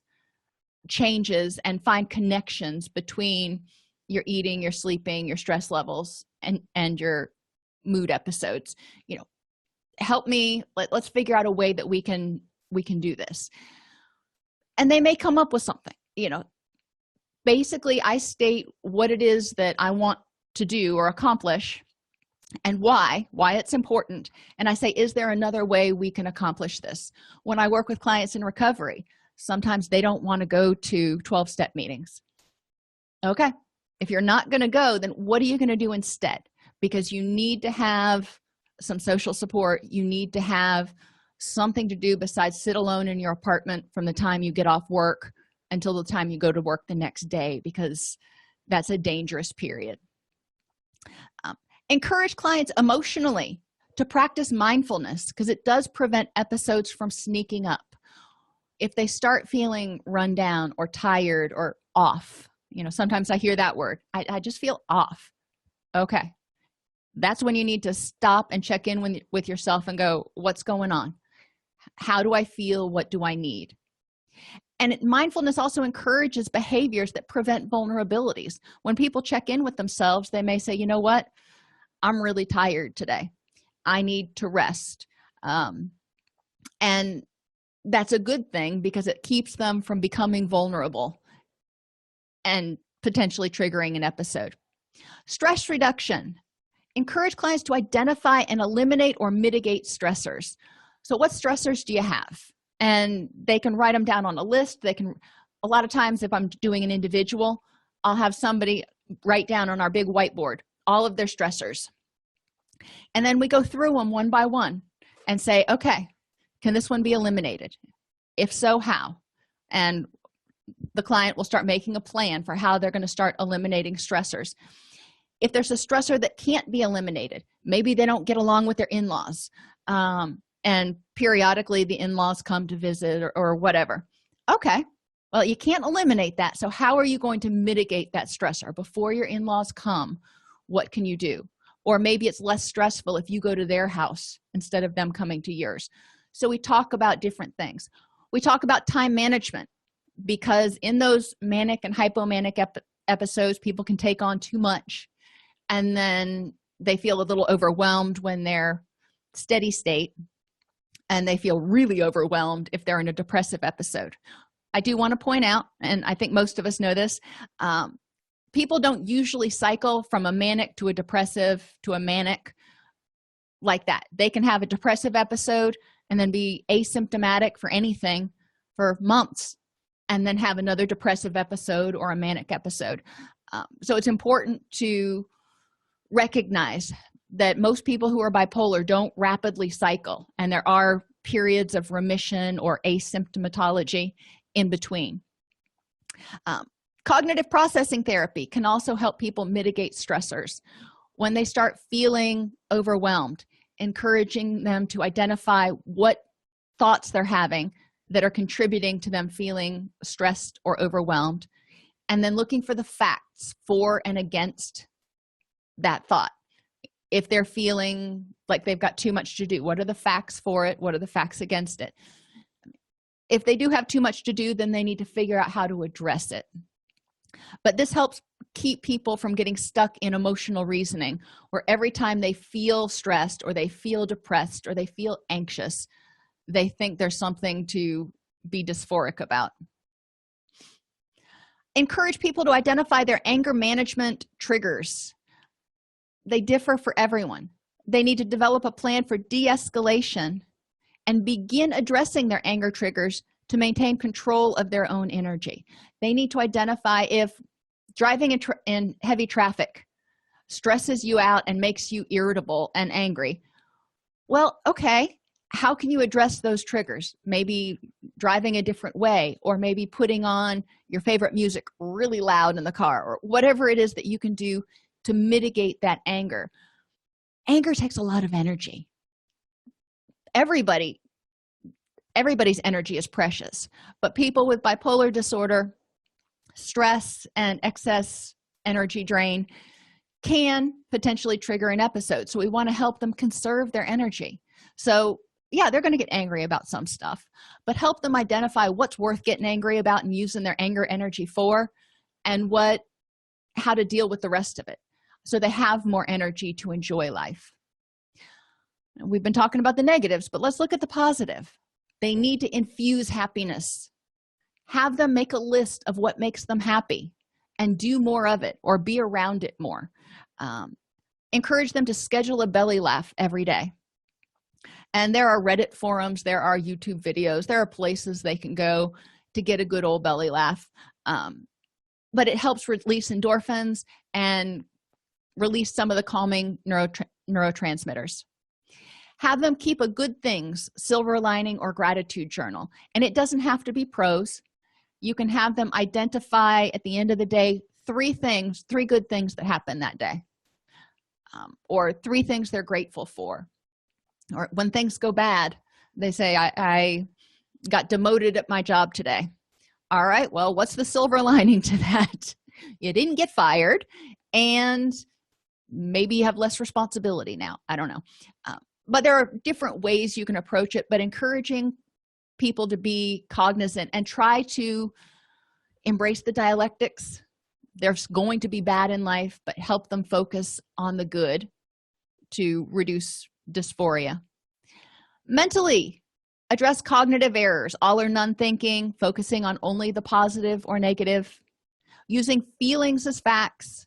changes and find connections between your eating, your sleeping, your stress levels, and your mood episodes? You know, help me. Let's figure out a way that we can do this. And they may come up with something. You know, Basically, I state what it is that I want to do or accomplish and why it's important. And I say, is there another way we can accomplish this? When I work with clients in recovery, sometimes they don't want to go to 12-step meetings. Okay, if you're not going to go, then what are you going to do instead? Because you need to have some social support. You need to have something to do besides sit alone in your apartment from the time you get off work until the time you go to work the next day, because that's a dangerous period. Encourage clients emotionally to practice mindfulness, because it does prevent episodes from sneaking up. If they start feeling run down or tired or off, sometimes I hear that word, I just feel off. Okay, that's when you need to stop and check in with yourself and go, what's going on? How do I feel? What do I need? And mindfulness also encourages behaviors that prevent vulnerabilities. When people check in with themselves, they may say, you know what? I'm really tired today. I need to rest. And that's a good thing, because it keeps them from becoming vulnerable and potentially triggering an episode. Stress reduction. Encourage clients to identify and eliminate or mitigate stressors. So what stressors do you have? And they can write them down on a list. A lot of times, if I'm doing an individual, I'll have somebody write down on our big whiteboard all of their stressors. And then we go through them one by one and say, okay, can this one be eliminated? If so, how? And the client will start making a plan for how they're going to start eliminating stressors. If there's a stressor that can't be eliminated, maybe they don't get along with their in-laws, and periodically the in-laws come to visit or whatever. Okay, well, you can't eliminate that. So how are you going to mitigate that stressor? Before your in-laws come, what can you do? Or maybe it's less stressful if you go to their house instead of them coming to yours. So we talk about different things. We talk about time management, because in those manic and hypomanic episodes, people can take on too much, and then they feel a little overwhelmed when they're steady state, and they feel really overwhelmed if they're in a depressive episode. I do want to point out, and I think most of us know this, people don't usually cycle from a manic to a depressive to a manic like that. They can have a depressive episode and then be asymptomatic for anything for months, and then have another depressive episode or a manic episode. So it's important to recognize that most people who are bipolar don't rapidly cycle, and there are periods of remission or asymptomatology in between. Cognitive processing therapy can also help people mitigate stressors. When they start feeling overwhelmed, encouraging them to identify what thoughts they're having that are contributing to them feeling stressed or overwhelmed, and then looking for the facts for and against that thought. If they're feeling like they've got too much to do, what are the facts for it? What are the facts against it? If they do have too much to do, then they need to figure out how to address it. But this helps keep people from getting stuck in emotional reasoning, where every time they feel stressed or they feel depressed or they feel anxious, they think there's something to be dysphoric about. Encourage people to identify their anger management triggers. They differ for everyone. They need to develop a plan for de-escalation and begin addressing their anger triggers to maintain control of their own energy. They need to identify if driving in heavy traffic stresses you out and makes you irritable and angry. Well, okay, how can you address those triggers? Maybe driving a different way, or maybe putting on your favorite music really loud in the car, or whatever it is that you can do to mitigate that anger. Anger takes a lot of energy. Everybody's energy is precious, but people with bipolar disorder, stress and excess energy drain can potentially trigger an episode. So we want to help them conserve their energy. So yeah, they're going to get angry about some stuff, but help them identify what's worth getting angry about and using their anger energy for, and how to deal with the rest of it, so they have more energy to enjoy life. We've been talking about the negatives, but let's look at the positive. They need to infuse happiness. Have them make a list of what makes them happy. and do more of it or be around it more. Encourage them to schedule a belly laugh every day. And there are Reddit forums, there are YouTube videos, there are places they can go to get a good old belly laugh. But it helps release endorphins and release some of the calming neurotransmitters. Have them keep a good things, silver lining, or gratitude journal. And it doesn't have to be prose. You can have them identify at the end of the day three good things that happened that day, or 3 things they're grateful for. Or when things go bad, they say, I got demoted at my job today. All right, well, what's the silver lining to that? You didn't get fired, and maybe you have less responsibility now. I don't know. But there are different ways you can approach it, but encouraging people to be cognizant and try to embrace the dialectics. There's going to be bad in life, but help them focus on the good to reduce dysphoria. Mentally, address cognitive errors, all or none thinking, focusing on only the positive or negative, using feelings as facts,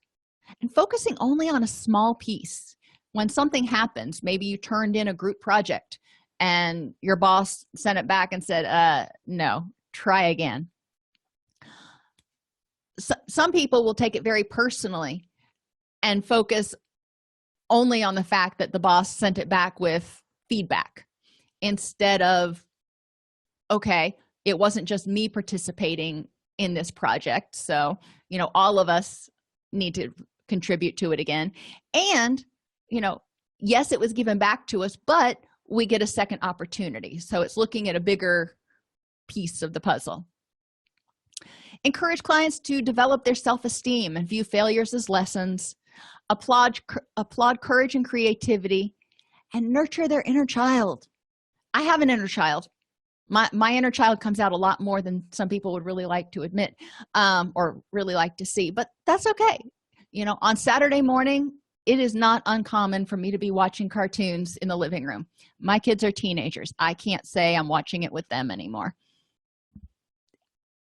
and focusing only on a small piece. When something happens, maybe you turned in a group project and your boss sent it back and said, no, try again. Some people will take it very personally and focus only on the fact that the boss sent it back with feedback instead of, okay, it wasn't just me participating in this project, so all of us need to contribute to it again. And yes, it was given back to us, but we get a second opportunity. So it's looking at a bigger piece of the puzzle. Encourage clients to develop their self-esteem and view failures as lessons. Applaud courage and creativity, and nurture their inner child. I have an inner child. My inner child comes out a lot more than some people would really like to admit, or really like to see, but that's okay. On Saturday morning, it is not uncommon for me to be watching cartoons in the living room. My kids are teenagers. I can't say I'm watching it with them anymore.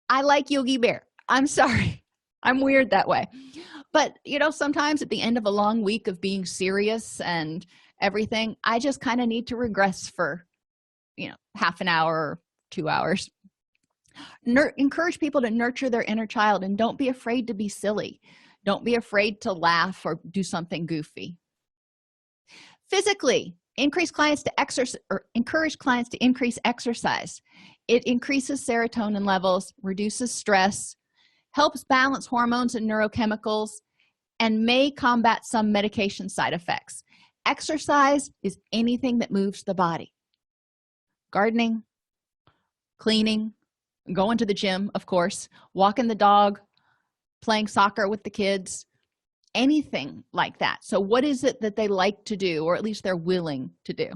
I like Yogi Bear. I'm sorry. I'm weird that way. But, sometimes at the end of a long week of being serious and everything, I just kind of need to regress for, half an hour or 2 hours. Encourage people to nurture their inner child, and don't be afraid to be silly. Don't be afraid to laugh or do something goofy. Physically, encourage clients to increase exercise. It increases serotonin levels, reduces stress, helps balance hormones and neurochemicals, and may combat some medication side effects. Exercise is anything that moves the body. Gardening, cleaning, going to the gym, of course, walking the dog, playing soccer with the kids, anything like that. So what is it that they like to do, or at least they're willing to do?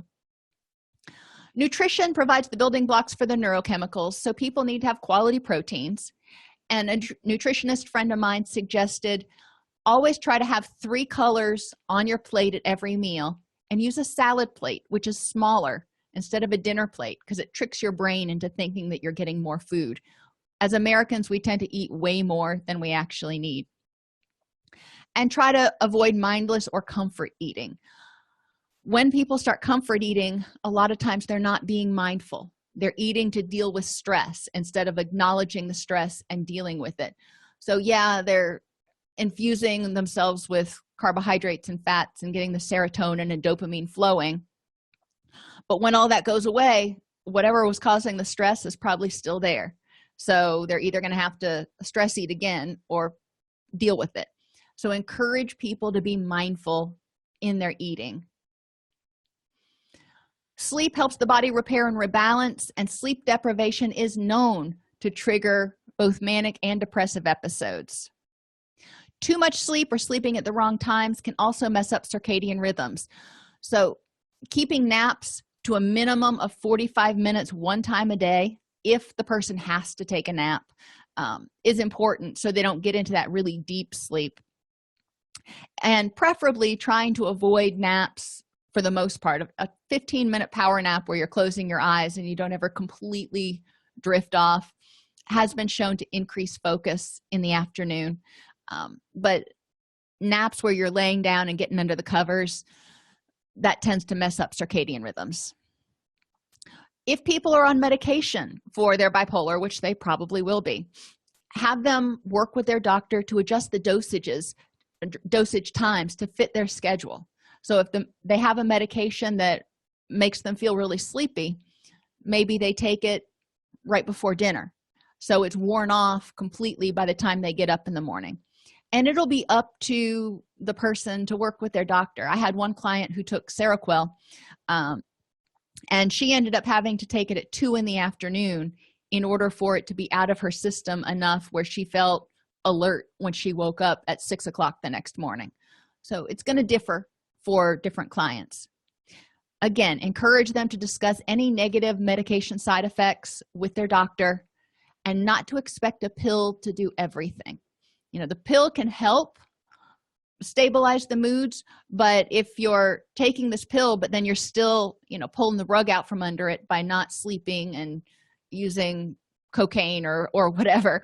Nutrition provides the building blocks for the neurochemicals, so people need to have quality proteins. And a nutritionist friend of mine suggested always try to have 3 colors on your plate at every meal, and use a salad plate, which is smaller, instead of a dinner plate, because it tricks your brain into thinking that you're getting more food. As Americans, we tend to eat way more than we actually need. And try to avoid mindless or comfort eating. When people start comfort eating, a lot of times they're not being mindful. They're eating to deal with stress instead of acknowledging the stress and dealing with it. So yeah, they're infusing themselves with carbohydrates and fats and getting the serotonin and dopamine flowing. But when all that goes away, whatever was causing the stress is probably still there. So they're either going to have to stress eat again or deal with it. So encourage people to be mindful in their eating. Sleep helps the body repair and rebalance, and sleep deprivation is known to trigger both manic and depressive episodes. Too much sleep or sleeping at the wrong times can also mess up circadian rhythms. So keeping naps to a minimum of 45 minutes one time a day, if the person has to take a nap, is important so they don't get into that really deep sleep. And preferably trying to avoid naps for the most part. A 15-minute power nap where you're closing your eyes and you don't ever completely drift off has been shown to increase focus in the afternoon. But naps where you're laying down and getting under the covers, that tends to mess up circadian rhythms. If people are on medication for their bipolar, which they probably will be, have them work with their doctor to adjust the dosage times to fit their schedule. So if they have a medication that makes them feel really sleepy, maybe they take it right before dinner, so it's worn off completely by the time they get up in the morning. And it'll be up to the person to work with their doctor. I had one client who took Seroquel, and she ended up having to take it at 2 p.m. in order for it to be out of her system enough where she felt alert when she woke up at 6 o'clock the next morning. So it's going to differ for different clients. Again, encourage them to discuss any negative medication side effects with their doctor, and not to expect a pill to do everything. The pill can help stabilize the moods, but if you're taking this pill but then you're still pulling the rug out from under it by not sleeping and using cocaine or whatever,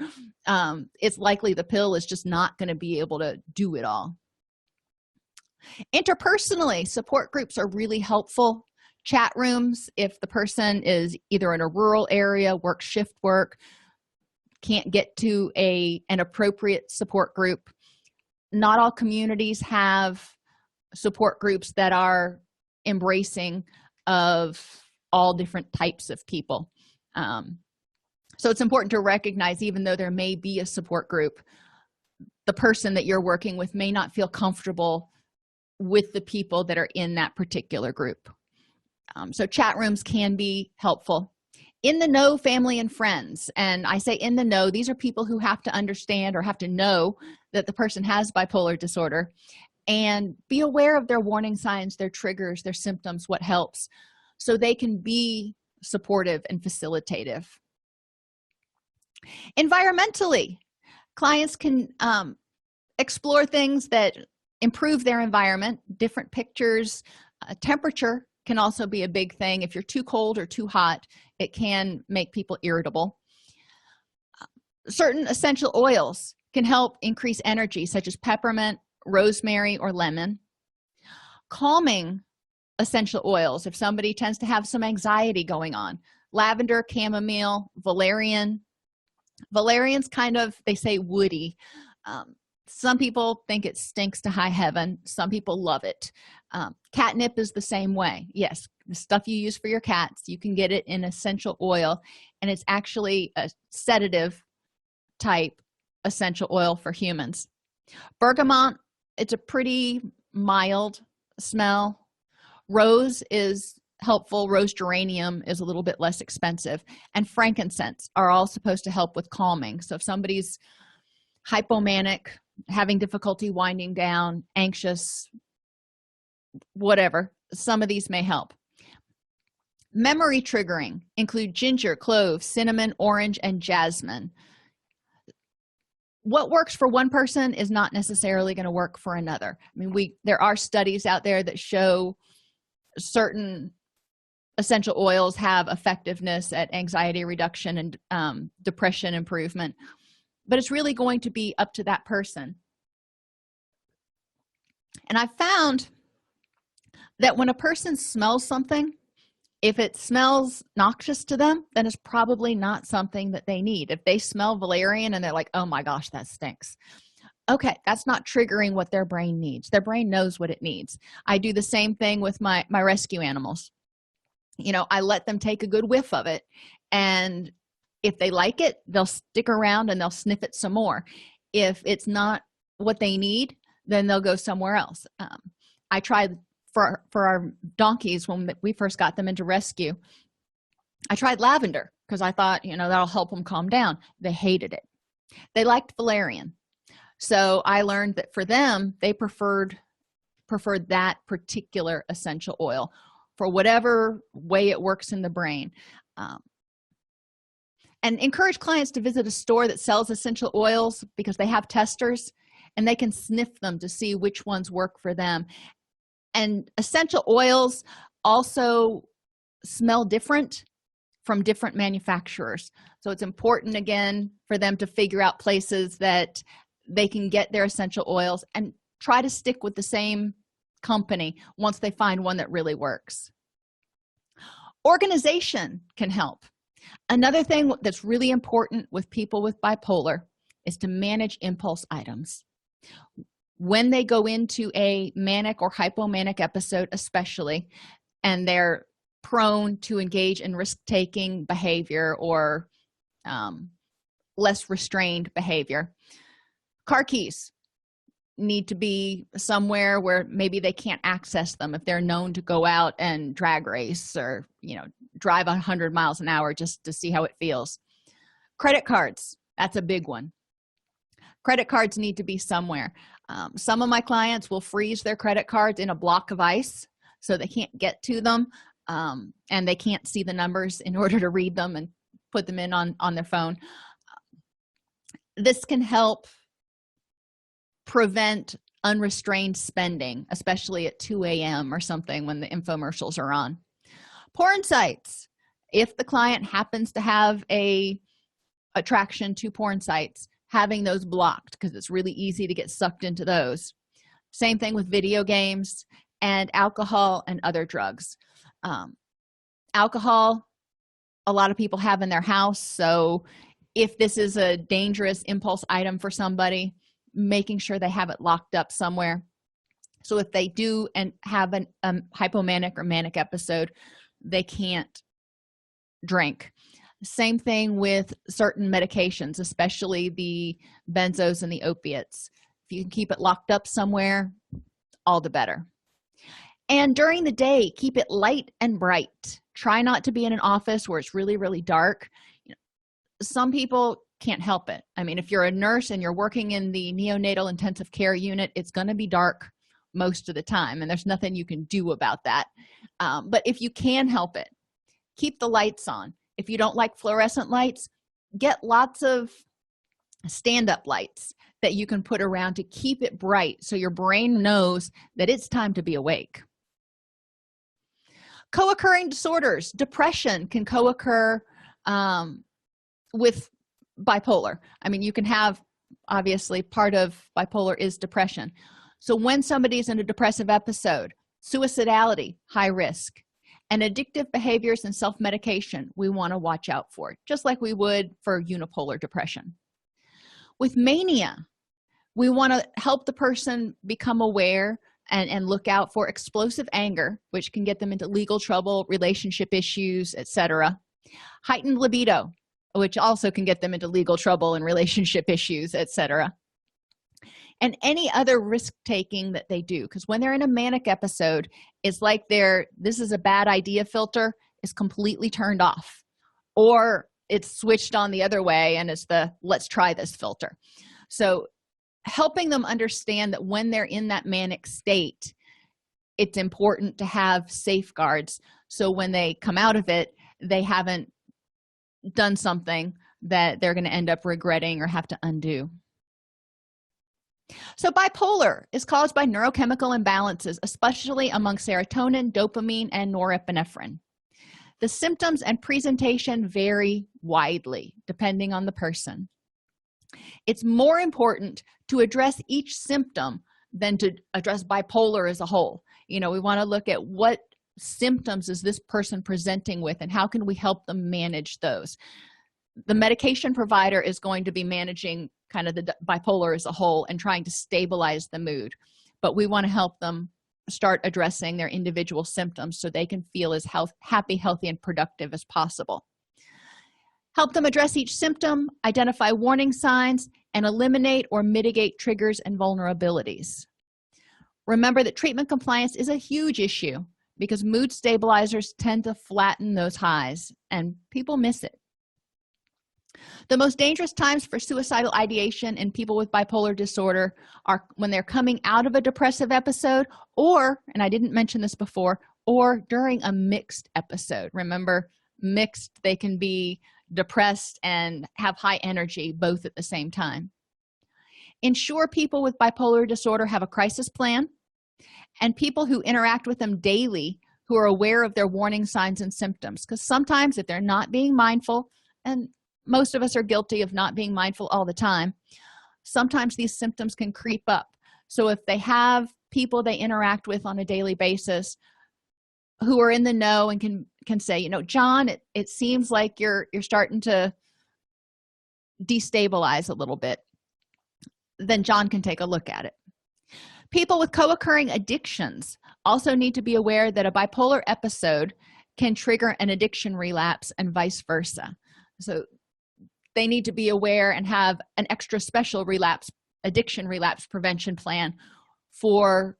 it's likely the pill is just not going to be able to do it all. Interpersonally, support groups are really helpful. Chat rooms, if the person is either in a rural area, works shift work, can't get to an appropriate support group. Not all communities have support groups that are embracing of all different types of people. So it's important to recognize, even though there may be a support group, the person that you're working with may not feel comfortable with the people that are in that particular group. So chat rooms can be helpful. In the know family and friends, and I say in the know, these are people who have to understand or have to know that the person has bipolar disorder, and be aware of their warning signs, their triggers, their symptoms, what helps, so they can be supportive and facilitative. Environmentally, clients can explore things that improve their environment. Different pictures, temperature can also be a big thing. If you're too cold or too hot, it can make people irritable. Certain essential oils can help increase energy, such as peppermint, rosemary, or lemon. Calming essential oils, if somebody tends to have some anxiety going on: lavender, chamomile, valerian. Valerian's kind of, they say, woody. Some people think it stinks to high heaven. Some people love it. Catnip is the same way. Yes, the stuff you use for your cats, you can get it in essential oil, and it's actually a sedative type essential oil for humans. Bergamot, it's a pretty mild smell. Rose is helpful. Rose geranium is a little bit less expensive. And frankincense are all supposed to help with calming. So if somebody's hypomanic, having difficulty winding down, anxious, whatever, some of these may help. Memory triggering include ginger, clove, cinnamon, orange, and jasmine. What works for one person is not necessarily going to work for another. I mean, there are studies out there that show certain essential oils have effectiveness at anxiety reduction and depression improvement, but it's really going to be up to that person. And I found that when a person smells something, if it smells noxious to them, then it's probably not something that they need. If they smell valerian and they're like, oh my gosh, that stinks, okay, that's not triggering what their brain needs. Their brain knows what it needs. I do the same thing with my rescue animals. I let them take a good whiff of it, and if they like it, they'll stick around and they'll sniff it some more. If it's not what they need, then they'll go somewhere else. I tried for our donkeys when we first got them into rescue, I tried lavender because I thought, that'll help them calm down. They hated it. They liked valerian. So I learned that for them, they preferred that particular essential oil for whatever way it works in the brain. And encourage clients to visit a store that sells essential oils, because they have testers and they can sniff them to see which ones work for them. And essential oils also smell different from different manufacturers. So it's important, again, for them to figure out places that they can get their essential oils and try to stick with the same company once they find one that really works. Organization can help. Another thing that's really important with people with bipolar is to manage impulse items. When they go into a manic or hypomanic episode, especially, and they're prone to engage in risk-taking behavior or less restrained behavior, car keys need to be somewhere where maybe they can't access them if they're known to go out and drag race or drive 100 miles an hour just to see how it feels. Credit cards, that's a big one. Credit cards need to be somewhere. Some of my clients will freeze their credit cards in a block of ice so they can't get to them, and they can't see the numbers in order to read them and put them in on their phone. This can help prevent unrestrained spending, especially at 2 a.m. or something when the infomercials are on. Porn sites, if the client happens to have a attraction to porn sites, having those blocked because it's really easy to get sucked into those. Same thing with video games and alcohol and other drugs. Alcohol, a lot of people have in their house, so if this is a dangerous impulse item for somebody, making sure they have it locked up somewhere. So if they do and have a hypomanic or manic episode, they can't drink. Same thing with certain medications, especially the benzos and the opiates. If you can keep it locked up somewhere, all the better. And during the day, keep it light and bright. Try not to be in an office where it's really, really dark. Some people can't help it. I mean, if you're a nurse and you're working in the neonatal intensive care unit, it's going to be dark most of the time, and there's nothing you can do about that. But if you can help it, keep the lights on. If you don't like fluorescent lights, get lots of stand-up lights that you can put around to keep it bright so your brain knows that it's time to be awake. Co-occurring disorders. Depression can co-occur with bipolar. I mean, you can have, obviously, part of bipolar is depression. So when somebody's in a depressive episode, suicidality, high risk, and addictive behaviors and self-medication, we want to watch out for, just like we would for unipolar depression. With mania, we want to help the person become aware and look out for explosive anger, which can get them into legal trouble, relationship issues, etc. Heightened libido, which also can get them into legal trouble and relationship issues, etc. And any other risk-taking that they do, because when they're in a manic episode, it's like this is a bad idea filter is completely turned off, or it's switched on the other way and it's the let's try this filter. So helping them understand that when they're in that manic state, it's important to have safeguards so when they come out of it, they haven't done something that they're going to end up regretting or have to undo. So bipolar is caused by neurochemical imbalances, especially among serotonin, dopamine, and norepinephrine. The symptoms and presentation vary widely depending on the person. It's more important to address each symptom than to address bipolar as a whole. We want to look at what symptoms is this person presenting with and how can we help them manage those. The medication provider is going to be managing kind of the bipolar as a whole and trying to stabilize the mood, but we want to help them start addressing their individual symptoms so they can feel as happy, healthy, and productive as possible. Help them address each symptom, identify warning signs, and eliminate or mitigate triggers and vulnerabilities. Remember that treatment compliance is a huge issue because mood stabilizers tend to flatten those highs, and people miss it. The most dangerous times for suicidal ideation in people with bipolar disorder are when they're coming out of a depressive episode or, and I didn't mention this before, or during a mixed episode. Remember, mixed, they can be depressed and have high energy both at the same time. Ensure people with bipolar disorder have a crisis plan, and people who interact with them daily who are aware of their warning signs and symptoms, because sometimes if they're not being mindful, and most of us are guilty of not being mindful all the time, sometimes these symptoms can creep up. So if they have people they interact with on a daily basis who are in the know and can say, you know, John, it seems like you're starting to destabilize a little bit, then John can take a look at it. People with co-occurring addictions also need to be aware that a bipolar episode can trigger an addiction relapse and vice versa. So they need to be aware and have an extra special addiction relapse prevention plan for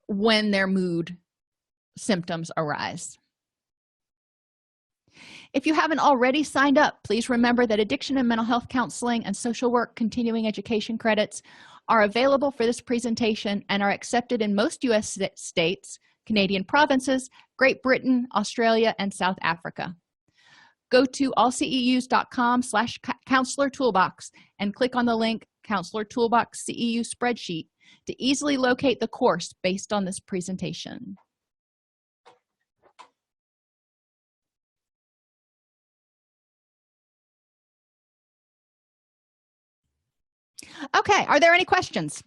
when their mood symptoms arise. If you haven't already signed up, please remember that addiction and mental health counseling and social work continuing education credits are available for this presentation and are accepted in most U.S. states, Canadian provinces, Great Britain, Australia, and South Africa. Go to allceus.com/counselor toolbox and click on the link Counselor Toolbox CEU spreadsheet to easily locate the course based on this presentation. Okay, are there any questions?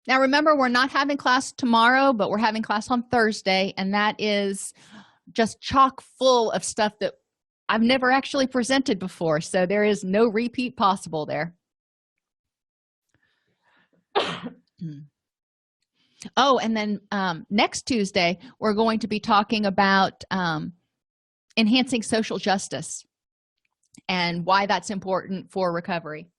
Now remember, we're not having class tomorrow, but we're having class on Thursday, and that is just chock full of stuff that I've never actually presented before, so there is no repeat possible there. Oh, and then next Tuesday, we're going to be talking about enhancing social justice and why that's important for recovery.